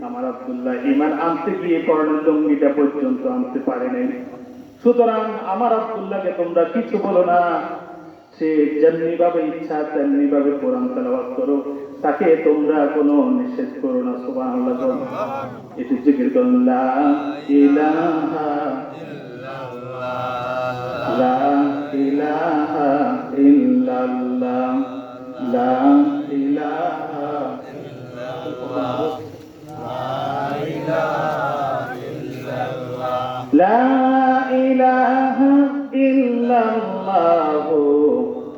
[SPEAKER 1] আমার আব্দুল্লাহ ঈমান আনতে গিয়ে পরনের লুঙ্গিটা পর্যন্ত আনতে পারে নাই। সুতরাং আমার আব্দুল্লাহকে তোমরা কিছু বলো না, সে যেমনি ভাবে ইচ্ছা তেমনি ভাবে কোরআন তেলাওয়াত করো, তাকে তোমরা কোনো নিষেধ করো না। সুবহানাল্লাহ। একটু জিকির করুন, লা ইলাহা ইল্লাল্লাহ, লা ইলাহা ইল্লাল্লাহ, লা ইলাহা ইল্লাল্লাহ, লা ইলাহা ইল্লাল্লাহ,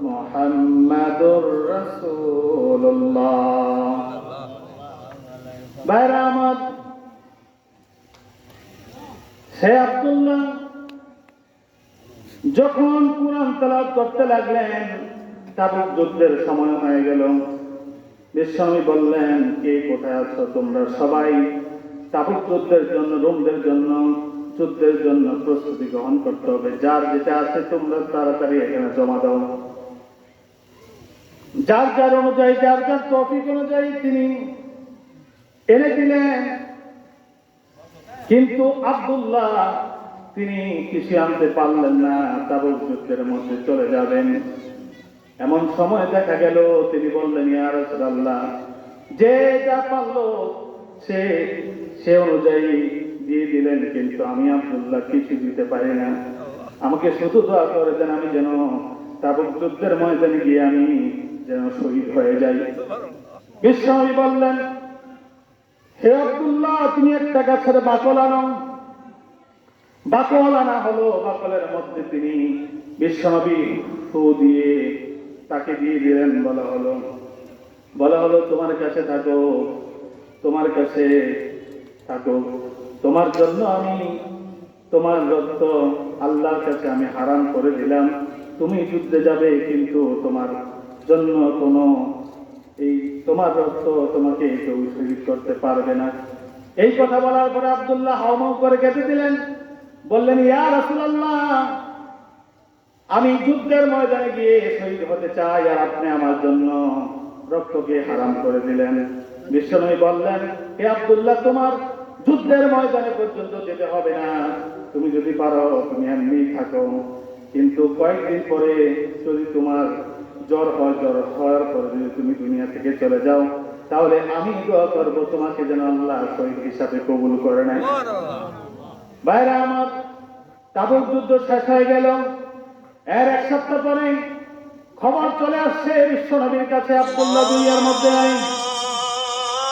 [SPEAKER 1] মুহাম্মাদুর রাসূলুল্লাহ। ভাইরা আমার, হে আব্দুল্লাহ যখন কোরআন তেলাওয়াত করতে লাগলেন, তাবুক যুদ্ধের সময় হয়ে গেল। বিশ্বনবী বললেন, কে কোথায় আছো? তোমরা সবাই তাবুক যুদ্ধের জন্য, রোমদের জন্য, যুদ্ধের জন্য প্রস্তুতি গ্রহণ করতে হবে। যার যেটা আছে তোমরা তাড়াতাড়ি এখানে জমা দাও। যার যার অনুযায়ী, যার যার তৌফিক অনুযায়ী তিনি এনে দিলেন। কিন্তু আব্দুল্লাহ তিনি কিছু আনতে পারলেন না, তাবুক যুদ্ধের মধ্যে চলে যাবেন। এমন সময় দেখা গেল তিনি বললেন, ইয়া রাসূলুল্লাহ, যে যা পারলো সে অনুযায়ী দিয়ে দিলেন, কিন্তু আমি আব্দুল্লাহ কিছু দিতে পারি না। আমাকে শুধু দোয়া করে দেন, আমি যেন তাবুক যুদ্ধের ময়দানে গিয়ে আমি যেন শহীদ হয়ে যাই। বিশ্বনবী বললেন, হে আব্দুল্লাহ, তুমি একটা গাছের বাকল আনো। বাকল আনা হলো। বাকলের মধ্যে তিনি বিশ্বনবী ফু দিয়ে তাকে দিয়ে দিলেন। বলা হলো তোমার কাছে থাকো, তোমার কাছে থাকো, তোমার জন্য আমি তোমার রক্ত আল্লাহর কাছে আমি হারাম করে দিলাম। তুমি যুদ্ধে যাবে, কিন্তু তোমার জন্য কোনো এই তোমার রক্ত তোমাকে কেউ শহীদ করতে পারবে না। এই কথা বলার পরে আব্দুল্লাহ হাওমাও করে কেটে দিলেন। বললেন, ইয়া রাসূলুল্লাহ, আমি যুদ্ধের ময়দানে গিয়ে শহীদ হতে চাই, আর আপনি আমার জন্য রক্তকে হারাম করে দিলেন। বিশ্বনবী বললেন, হে আব্দুল্লাহ, তোমার যুদ্ধের ময়দানে পর্যন্ত যেতে হবে না, তুমি যদি পারো তুমি এমনি থাকো, কিন্তু কয়েকদিন পরে যদি তোমার জ্বর হয়, জ্বর হওয়ার পরে যদি তুমি দুনিয়া থেকে চলে যাও, তাহলে আমি দোয়া করবো তোমাকে যেন আল্লাহ শহীদ হিসাবে কবুল করে নেয়। ভাইরা আমার, তাবুক যুদ্ধ শেষ হয়ে গেল। এর এক সপ্তাহ পরে খবর চলে আসছে বিশ্বনবীর কাছে, আব্দুল্লাহ দুনিয়ার মধ্যে নাই।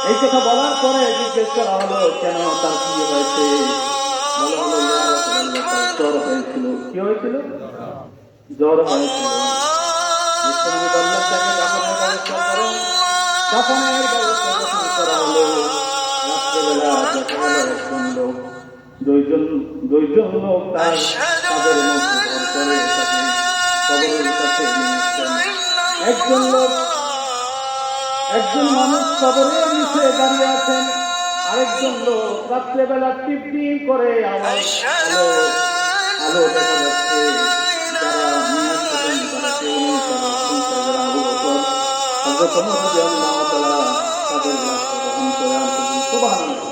[SPEAKER 1] এই কথা বলার পরে জিজ্ঞেস করা হলো, কেন, তার কি হয়েছে? বলা হলো, জ্বর হয়েছিল। কি হয়েছিল? জ্বর হয়েছিল। বিশ্বনবী বললেন, তাকে দাফনের ব্যবস্থা করো। দাফনের ব্যবস্থা যখন করা হলো, রাত্রেবেলা দেখা গেল একজন লোক, দুইজন লোক তাদের মধ্যে ভর করে তাকে কবরের কাছে নিয়ে আসছেন। একজন মানুষ কবরের নিচে দাঁড়িয়ে আছেন, আরেকজন লোক রাত্রেবেলা টিপটিপ করে আওয়াজ আলো আলো দেখা যাচ্ছে। যারা নিয়াজ করেন তারা কেউ নেই, তারা সংসারের আবু বকর হযরত ওমর রাদিয়াল্লাহু তাআলা তাদের লাশটা বহন করে আনতেছেন। সুবহানাল্লাহ।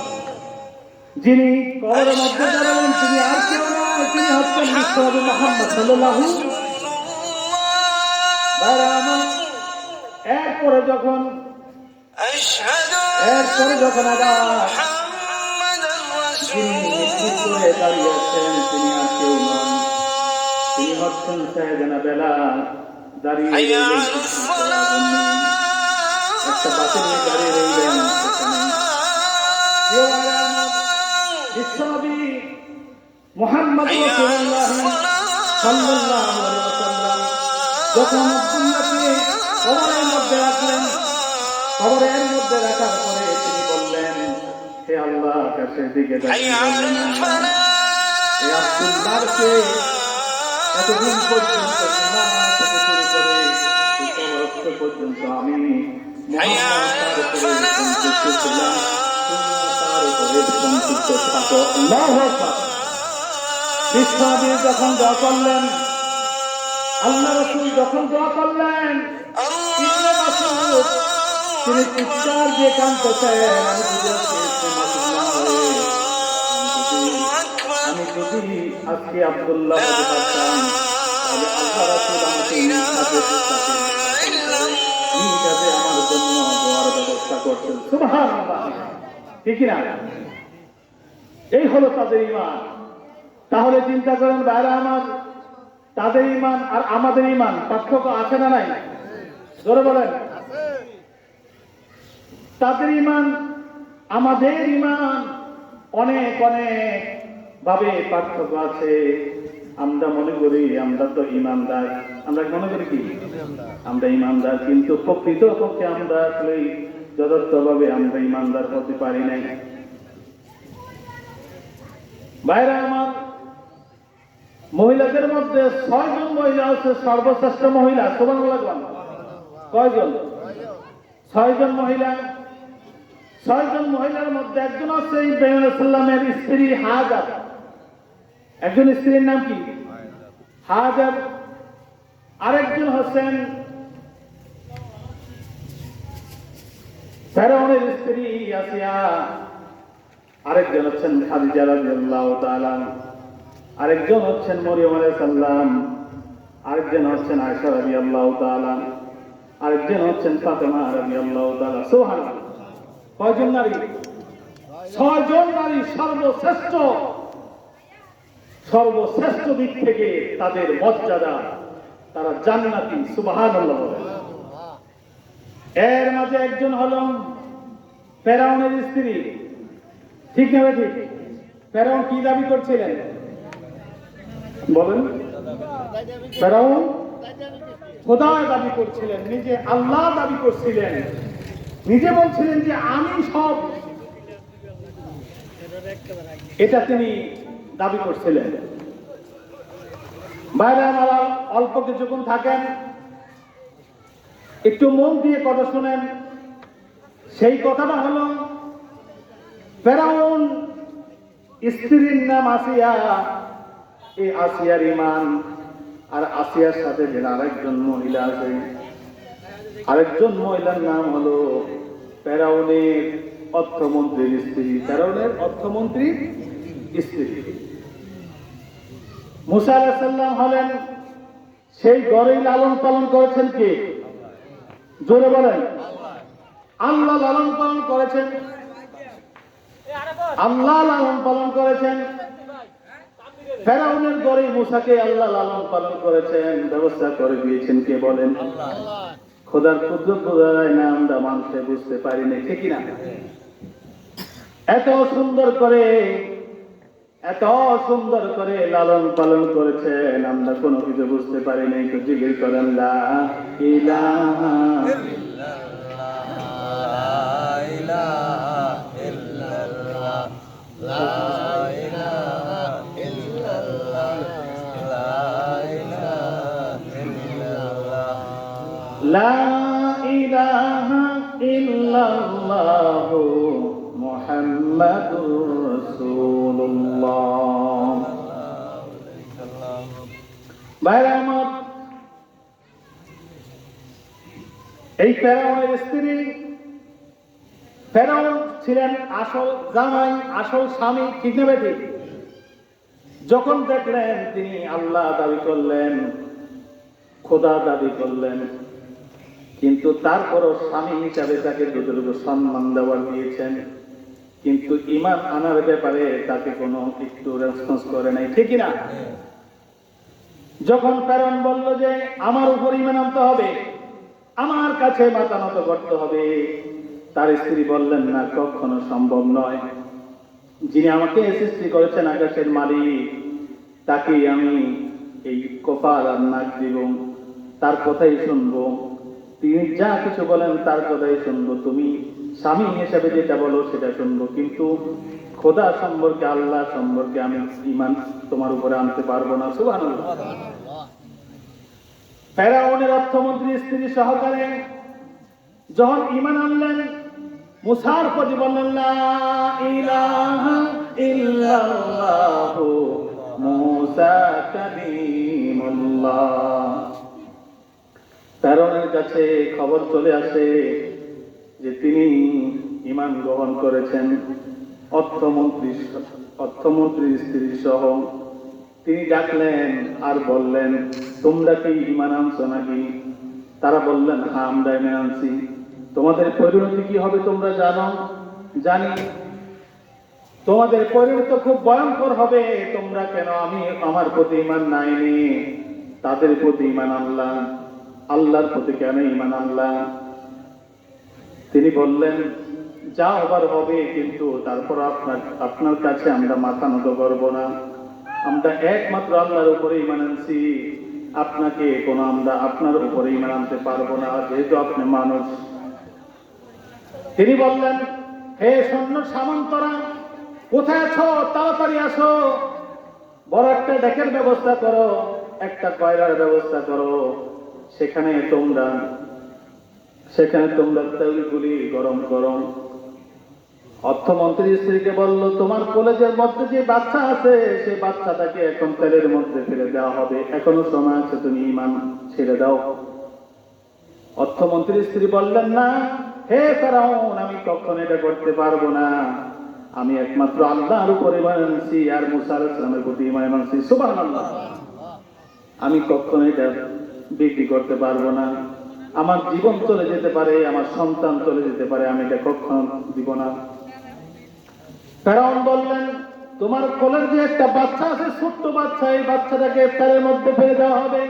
[SPEAKER 1] যিনি কবরের মধ্যে দাঁড়ালেন তিনি আর কেউ নয়, তিনি হচ্ছেন বিশ্বনবী মুহাম্মদ সাল্লাল্লাহু আলাইহি ওয়াসাল্লাম। এরপরে যখন আবার যিনি নেতৃত্ব হয়ে দাঁড়িয়ে আছেন তিনি আর কেউ নন, তিনি হচ্ছেন সাইয়েদনা বেলাল। দাঁড়িয়ে একটা বাসে নিয়ে দাঁড়িয়ে রইলেন। বিশ্বনবী মুহাম্মদ রাসূলুল্লাহ সাল্লাল্লাহু আলাইহি ওয়াসাল্লাম যখন আব্দুল্লাহকে কবরের মধ্যে রাখলেন, কবরের মধ্যে রাখার পরে তিনি বললেন, হে আল্লাহ, আকাশের দিকে তাকিয়ে আব্দুল্লাহকে এতদিন পর্যন্ত থেকে শুরু করে কবর পর্যন্ত আমি মুহাম্মদ তার উপরে সন্তুষ্ট ছিলাম, তার উপরে সন্তুষ্ট থাকো। আল্লাহু আকবার। বিশ্বনবী যখন দোয়া করলেন, আল্লাহ রাসূল যখন দোয়া করলেন, ইবনে মাসউদ তিনি চিৎকার দিয়ে কাঁদতেছেন, আমি যদি আজকে আব্দুল্লাহ হতে পারতাম তাহলে আল্লাহ রাসূল আমাকে নিজ আমার জন্য দোয়ার ব্যবস্থা করতেন। সুবহানাল্লাহ। ঠিক না? এই হলো তাদের ঈমান। তাহলে চিন্তা করেন ভাইরা আমার, তাদের ঈমান আর আমাদের ঈমান পার্থক্য আছে না নাই? জোরে বলেন। তাদের ঈমান আমাদের ঈমান অনেক অনেক ভাবে পার্থক্য আছে। আমরা মনে করি আমরা তো ঈমানদার, আমরা মনে করি কি আমরা ঈমানদার, কিন্তু প্রকৃতপক্ষে আমরা আসলে যথার্থভাবে আমরা ঈমানদার হতে পারি নাই। ভাইরা আমার, মহিলাদের মধ্যে 6 জন মহিলা হচ্ছে সর্বশ্রেষ্ঠ মহিলা। সুবহানাল্লাহ। কয়জন? 6 জন মহিলা। 6 জন মহিলার মধ্যে একজন হচ্ছে ইব্রাহিম আলাইহিস সালামের স্ত্রী হাজার। একজন স্ত্রীর নাম কি? হাজার। আরেকজন হচ্ছেন ফেরাউনের স্ত্রী আসিয়া। আরেকজন হচ্ছেন খাদিজা রাদিয়াল্লাহু তাআলা। আরেকজন হচ্ছেন মরিয়ম আলাইহিস সালাম। আরেকজন হচ্ছেন আয়েশা রাদিয়াল্লাহু তাআলা। আরেকজন হচ্ছেন ফাতেমা রাদিয়াল্লাহু তাআলা। সুবহানাল্লাহ। কয়জন নারী? 6 জন নারী সর্বশ্রেষ্ঠ। সর্বশ্রেষ্ঠ দিক থেকে তাদের মর্যাদা, তারা জান্নাতি। সুবহানাল্লাহ। এর মাঝে একজন হলো ফেরাউনের স্ত্রী। ঠিক না? ঠিক। ফেরাউন কি দাবি করছিলেন বলেন? ফেরাউন খোদা দাবি করছিলেন, নিজে আল্লাহ দাবি করছিলেন, নিজে বলছিলেন যে আমি সব, এটা তিনি দাবি করছিলেন। বাইরে আমার অল্প কিছুক্ষণ থাকেন, একটু মন দিয়ে কথা শুনেন। সেই কথাটা হলো ফেরাউন স্ত্রীর নাম আসিয়া। এই আসিয়ার ঈমান আর আসিয়ার সাথে যে আরেকজন মহিলা আছে, আরেকজন মহিলার নাম হলো ফেরাউনের অর্থমন্ত্রীর স্ত্রী। ফেরাউনের অর্থমন্ত্রীর স্ত্রী মুসা আলাইহিস সালাম হলেন সেই ঘরেই লালন পালন করেছেন কে? জোরে বলেন। আল্লাহ লালন পালন করেছেন। আল্লাহ লালন পালন করেছেন। ফেরাউনের ঘরে মুসাকে আল্লাহ লালন পালন করেছেন, ব্যবস্থা করে দিয়েছেন কে বলেন? খোদার কুদরত বোঝা যায় না, আমরা মানুষে বুঝতে পারি না। ঠিক না? এত সুন্দর করে লালন পালন করেছেন, আমরা কোনো কিছু বুঝতে পারি নাই। তো জিজ্ঞেস করেন লা ইলাহা লা ইলাহা ইল্লাল্লাহু মুহাম্মাদুর মুহাম্মাদুর রাসূলুল্লাহ। ভাইরা আমার, এই ফেরাউনের স্ত্রী, ফেরাউন ছিলেন আসল জামাই, আসল স্বামী, ঠিক না বেটি? যখন দেখলেন তিনি আল্লাহ দাবি করলেন, খোদা দাবি করলেন, কিন্তু তারপরও স্বামী হিসাবে তাকে যতটুকু সম্মান দেওয়ার দিয়েছেন, কিন্তু ঈমান আনার ব্যাপারে তাকে কোনো একটু রেসপন্স করে নাই, ঠিক না? যখন ফেরাউন বলল যে আমার উপর ঈমান আনতে হবে, আমার কাছে মাথা নত করতে হবে, তার স্ত্রী বললেন না, কখনো সম্ভব নয়। যিনি আমাকে সৃষ্টি করেছেন, আকাশের মালিক, তাকে আমি এই কপাল আর নাক দিব, তার কথাই শুনবো, তিনি যা কিছু বলেন তার কথাই শুনবো, তুমি স্বামী হিসেবে যেটা বলো সেটা শুনবো, কিন্তু খোদা সম্পর্কে, আল্লাহ সম্পর্কে আমি ঈমান তোমার উপরে আনতে পারবো না। সুবহানাল্লাহ। ফেরাউনের অর্থমন্ত্রী স্ত্রী সহকারে যখন ঈমান আনলেন, মুসার প্রতি বললেন লা ইলাহা ইল্লাল্লাহু মুসা কালিমুল্লাহ। ফেরাউনের কাছে খবর চলে আসে যে তিনি ঈমান গ্রহণ করেছেন। অর্থমন্ত্রীর স্ত্রী সহ তিনি ডাকলেন আর বললেন, তোমরা কি ঈমান আনছো নাকি? তারা বললেন, হ্যাঁ, আমরা ঈমান আনছি। তোমাদের পরিণতি কি হবে তোমরা জানো? জানি। তোমাদের পরিণতি খুব ভয়ঙ্কর হবে। তোমরা কেন আমার প্রতি ঈমান নাইনি? তাদের প্রতি ঈমান আনলাম, আল্লাহর প্রতি কেন ঈমান আনলাম? তিনি বললেন, যা হবার হবে, কিন্তু তারপর আপনার কাছে আমরা মাথা নত করব না। আমরা একমাত্র আল্লাহর উপরে ঈমান আনছি, আপনাকে কোনো আমরা আপনার উপরে ঈমান আনতে পারবো না, যেহেতু আপনি মানুষ। তিনি বললেন, হে সৈন্য সামন্তরা, কোথায় আছো? তাড়াতাড়ি আসো, বড় একটা ডেকের ব্যবস্থা করো, একটা কয়লার ব্যবস্থা করো, সেখানে তোমরা তৈলগুলি গরম করো। অর্থমন্ত্রী স্ত্রীকে বলল, তোমার কলেজের মধ্যে যে বাচ্চা আছে, সেই বাচ্চাটাকে এখন তেলের মধ্যে ফেলে দেওয়া হবে, এখনো সময় আছে, তুমি ঈমান ছেড়ে দাও। অর্থমন্ত্রী স্ত্রী বললেন, না হে ফেরাউন, আমি কখনো এটা করতে পারবো না। আমি একমাত্র আল্লাহর উপরে ঈমান আনছি আর মুসা আলাইহিস সালামের প্রতি ঈমান আনছি। সুবহানাল্লাহ। আমি কখনো এটা বিক্রি করতে পারবো না। আমার জীবন চলে যেতে পারে, আমার সন্তান চলে যেতে পারে, আমি এটা কখনো দিব না। ফেরাউন বললেন, তোমার কোলের যে একটা বাচ্চা আছে, ছোট্ট বাচ্চা, এই বাচ্চাটাকে তেলের মধ্যে ফেলে দেওয়া হবে।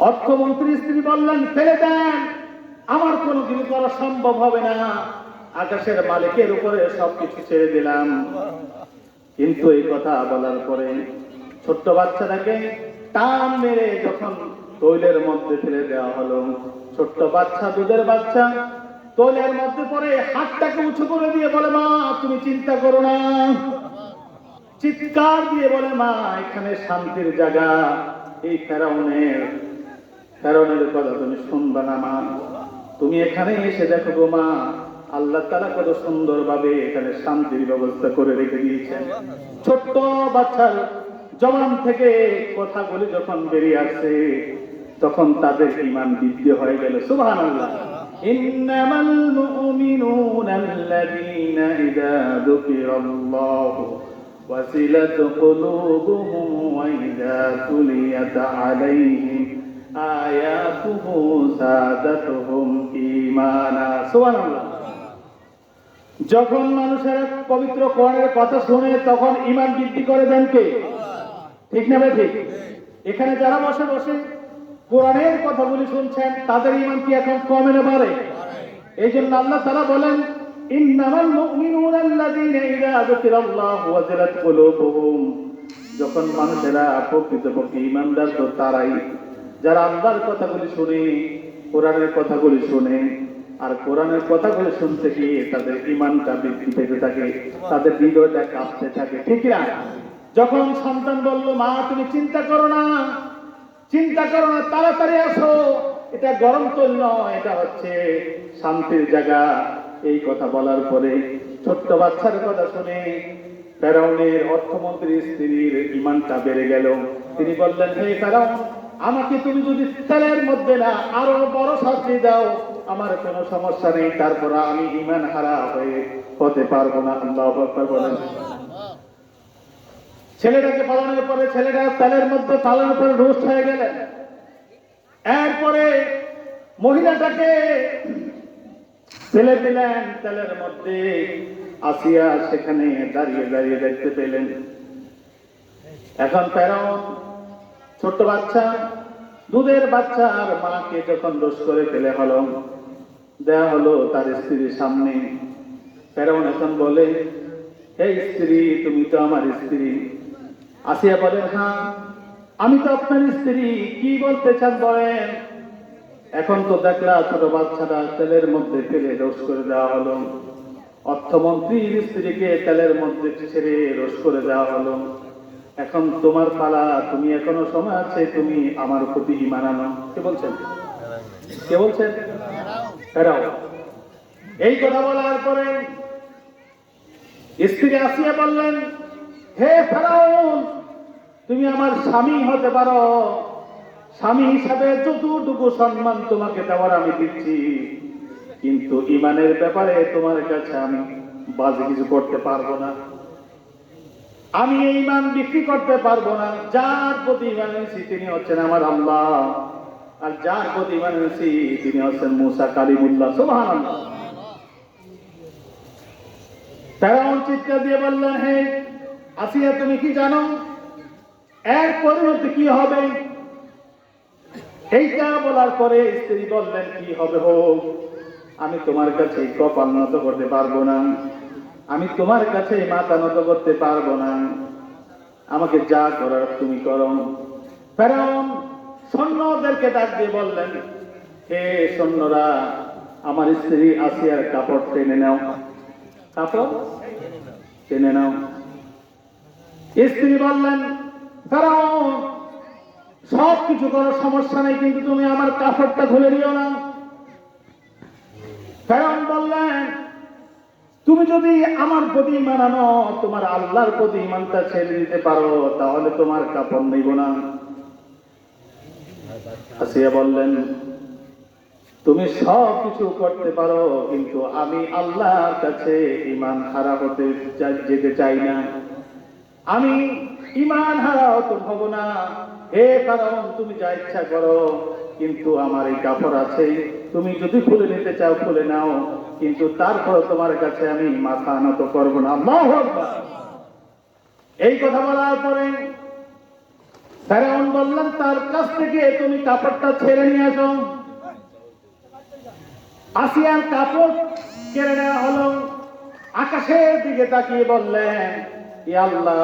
[SPEAKER 1] অর্থমন্ত্রী স্ত্রী বললেন, ফেলে দেন, আমার কোনো কিছু করা সম্ভব হবে না, আকাশের মালিকের উপরে সবকিছু ছেড়ে দিলাম। কিন্তু এই কথা বলার পরে ছোট্ট বাচ্চাটাকে টান মেরে যখন তৈলের মধ্যে ফেলে দেওয়া হলো, ছোট্ট বাচ্চা, দুধের বাচ্চা, তৈলের মধ্যে পড়ে হাতটাকে উঁচু করে দিয়ে বলে, মা তুমি চিন্তা করো না। চিৎকার দিয়ে বলে, মা এখানে শান্তির জায়গা, এই ফেরাউনের কথা তুমি শুনবা না মা, তুমি এখানে এসে দেখো গো মা, আল্লাহ তাআলা কত সুন্দর ভাবে এখানে শান্তির ব্যবস্থা করে রেখে দিয়েছেন। ছোট্ট বাচ্চার জবান থেকে কথাগুলি যখন বেরিয়ে আসে, তখন তাদের ঈমান বৃদ্ধি হয়ে গেল। সুবহানাল্লাহ। ইন্নামাল মুমিনুনা আল্লাযীনা ইযা যুকিরাল্লাহু ওয়াসিলাত কুলুবুহুম ওয়া ইযা তুলিয়াত আলাইহিম আয়াতুহু যাদাতুহুম ঈমানা। সুবহানাল্লাহ। যখন মানুষের পবিত্র কোরআনের কথা শুনে তখন ঈমান বৃদ্ধি করে দেন কে? ঠিক না ভাই? ঠিক। এখানে যারা বসে বসে কোরআনের কথাগুলি শুনছেন, তাদের ঈমান কি এখন কমে না বাড়ে? এই জন্য আল্লাহ তাআলা বলেন, ইন্নামাল মুমিনুনা আল্লাযীনা ইযা যুকিরাল্লাহু ওয়াজিলাত কুলুবুহুম। যখন মানুষেরা প্রকৃতপক্ষে ঈমানদার, তো তারাই যারা আল্লাহর কথাগুলি শুনে, কোরআনের কথাগুলি শুনে, আর কোরআনের কথাগুলি শুনতে গিয়ে তাদের ঈমানটা বৃদ্ধি পেতে থাকে, তাদের হৃদয়টা কাঁপতে থাকে, ঠিক না? যখন সন্তান বলল, মা তুমি চিন্তা করো না, তাড়াতাড়ি আসো, এটা গরম তৈল নয়, এটা হচ্ছে শান্তির জায়গা, এই কথা বলার পরে ছোট্ট বাচ্চার কথা শুনে ফেরাউনের অর্থমন্ত্রীর স্ত্রীর ঈমানটা বেড়ে গেল। তিনি বললেন, হে ফেরাউন, আমাকে তুমি যদি তেলের মধ্যে না আরো বড় শাস্তি দাও আমার কোনো সমস্যা নেই, তারপর আমি ঈমান হারা হতে পারবো না। আল্লাহু আকবার বলেন। ছেলেটাকে পালনের পরে ছেলেটা তেলের মধ্যে পালনের পরে রোস্ট হয়ে গেলেন। এরপরে মহিলাটাকে ফেলে দিলেন তেলের মধ্যে। আসিয়া সেখানে দাঁড়িয়ে দাঁড়িয়ে দেখতে পেলেন। এখন ফেরাউন ছোট্ট বাচ্চা, দুধের বাচ্চা আর মাকে যখন রোস্ট করে ফেলে হলো, দেয়া হলো তার স্ত্রীর সামনে। ফেরাউন এখন বলে, হে স্ত্রী, তুমি তো আমার স্ত্রী। আসিয়া বলেন, হ্যাঁ আমি তো আপনার স্ত্রী, কি বলতে চান বলেন। এখন তো দেখলা ছোট বাচ্চাটা তেলের মধ্যে ফেলে রোস্ট করে দেওয়া হলো, অর্থমন্ত্রীর স্ত্রীকে তেলের মধ্যে ছেড়ে রোস্ট করে দেওয়া হলো। এখন তোমার পালা, তুমি এখনো সময় আছে, তুমি আমার প্রতি ঈমান আনো। কে বলছেন? কে বলছেন? ফেরাউন। এই কথা বলার পরে স্ত্রী আসিয়া বললেন, হে ফেরাউন, তুমি আমার স্বামী হতে পারো, স্বামী হিসাবে যতটুকু সম্মান তোমাকে দেওয়ার আমি দিচ্ছি, কিন্তু ঈমানের ব্যাপারে তোমার কাছে আমি বাজে কিছু করতে পারবো না। আমি এই ঈমান বিক্রি করতে পারবো না। যার প্রতি ঈমান এনেছি তিনি হচ্ছেন আমার আল্লাহ, আর যার প্রতি ঈমান এনেছি তিনি হচ্ছেন মুসা কালিমুল্লাহ। সুবহানাল্লাহ। ফেরাউন চিৎকার দিয়ে বললেন, হে আসিয়া, তুমি কি জানো এর পরিণতি কি হবে? এইটা বলার পরে স্ত্রী বললেন, কি হবে হোক, আমি তোমার কাছে কপাল নত করতে পারবো না, আমি তোমার কাছে মাথা নত করতে পারবো না, আমাকে যা করার তুমি করো। ফেরাউন সৈন্যদেরকে ডাক দিয়ে বললেন, হে সৈন্যরা, আমার স্ত্রী আসিয়ার কাপড় টেনে নাও, কাপড় টেনে নাও। স্ত্রী বললেন, ফেরাউন সব কিছু করার সমস্যা নেই, কিন্তু তুমি আমার কাপড়টা খুলে দিও না। ফেরাউন বললেন, তুমি যদি আমার প্রতি ঈমান আনো, তোমার আল্লাহর প্রতি ঈমানটা ছেড়ে দিতে পারো, তাহলে তোমার কাপড় নিব না। আসিয়া বললেন, তুমি সব কিছু করতে পারো, কিন্তু আমি আল্লাহর কাছে ঈমান হারা হতে যেতে চাই না, আমি ঈমান হারা হব না। হে ফেরাউন, তুমি যা ইচ্ছা করো, কিন্তু আমার এই কাপড় আছে, তুমি যদি খুলে নিতে চাও খুলে নাও, কিন্তু তারপর তোমার কাছে আমি মাথা নত করবো না। আল্লাহু আকবার। এই কথা বলার পরে ফেরাউন বললেন, তার কাছ থেকে তুমি কাপড়টা ছেড়ে নিয়ে আসো। আসিয়ার কাপড় কেড়ে নেওয়া হলো। আকাশের দিকে তাকিয়ে বললেন, ইয়া আল্লাহ,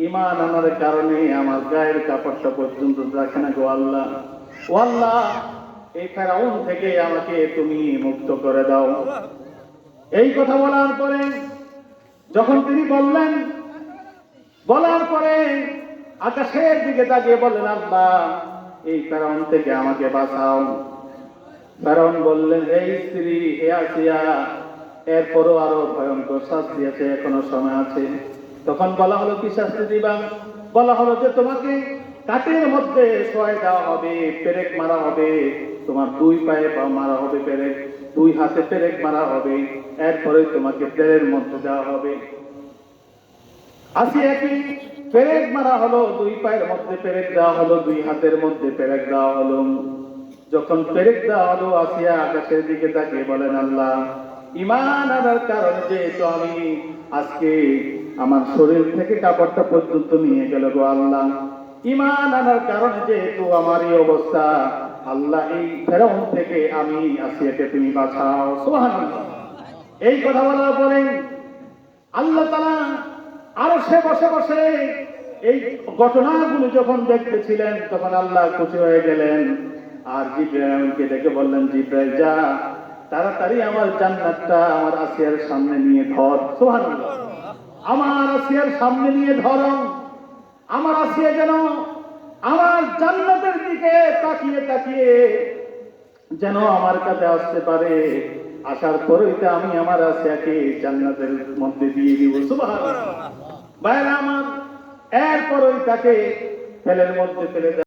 [SPEAKER 1] ঈমান আনার কারণে আমার গায়ের কাপড়টা পর্যন্ত দেখে না গো আল্লাহ। ও আল্লাহ, এই ফেরাউন থেকে আমাকে তুমি মুক্ত করে দাও। এই কথা বলার পরে যখন তিনি বললেন, বলার পরে আকাশের দিকে তাকিয়ে বললেন, আল্লাহ, এই ফেরাউন থেকে আমাকে বাঁচাও। ফেরাউন বললেন, এই স্ত্রী, হে আসিয়া, এরপরও আরো ভয়ঙ্কর শাস্তি আছে, এখনো সময় আছে। তখন বলা হলো, কি শাস্তি দিবা? বলা হলো যে তোমাকে কাঠের মধ্যে শোয়াই দেওয়া হবে, পেরেক মারা হবে, তোমার দুই পায়ে মারা হবে পেরেক, দুই হাতে পেরেক মারা হবে, এরপরে তোমাকে তেলের মধ্যে দেওয়া হবে। আসিয়া কি পেরেক মারা হলো, দুই পায়ের মধ্যে পেরেক দেওয়া হলো, দুই হাতের মধ্যে পেরেক দেওয়া হলো। যখন পেরেক দেওয়া হলো, আসিয়া আকাশের দিকে তাকিয়ে বলেন, আল্লাহ, ঈমান আনার কারণে যেহেতু আমি আজকে আমার শরীর থেকে কাপড়টা পর্যন্ত নিয়ে গেল গো আল্লাহ, ঈমান আনার কারণে যেহেতু আমার এই অবস্থা, আল্লাহ, এই ফেরাউন থেকে আমি আসিয়াকে তুমি বাঁচাও। সুবহানাল্লাহ। এই কথা বলার পরে আল্লাহ তাআলা আরশে বসে বসে এই ঘটনাগুলো যখন দেখতেছিলেন, তখন আল্লাহ খুশি হয়ে গেলেন। আর জিবরাইলকে ডেকে বললেন, জিবরাইল, যা তাড়াতাড়ি আমার জান্নাতটা আমার আসিয়ার সামনে নিয়ে ধর। সুবহানাল্লাহ। আমার আসিয়ার সামনে নিয়ে ধরো, আমার আসিয়া যেন আমার জান্নাতের দিকে তাকিয়ে তাকিয়ে যেন আমার কাছে আসতে পারে, আসার পরেই তা আমি আমার আসিয়াকে জান্নাতের মধ্যে দিয়ে দিব। সুবহানাল্লাহ। ভাইরা আমার, এরপরই তাকে ফেলের মধ্যে ফেলে দেয়।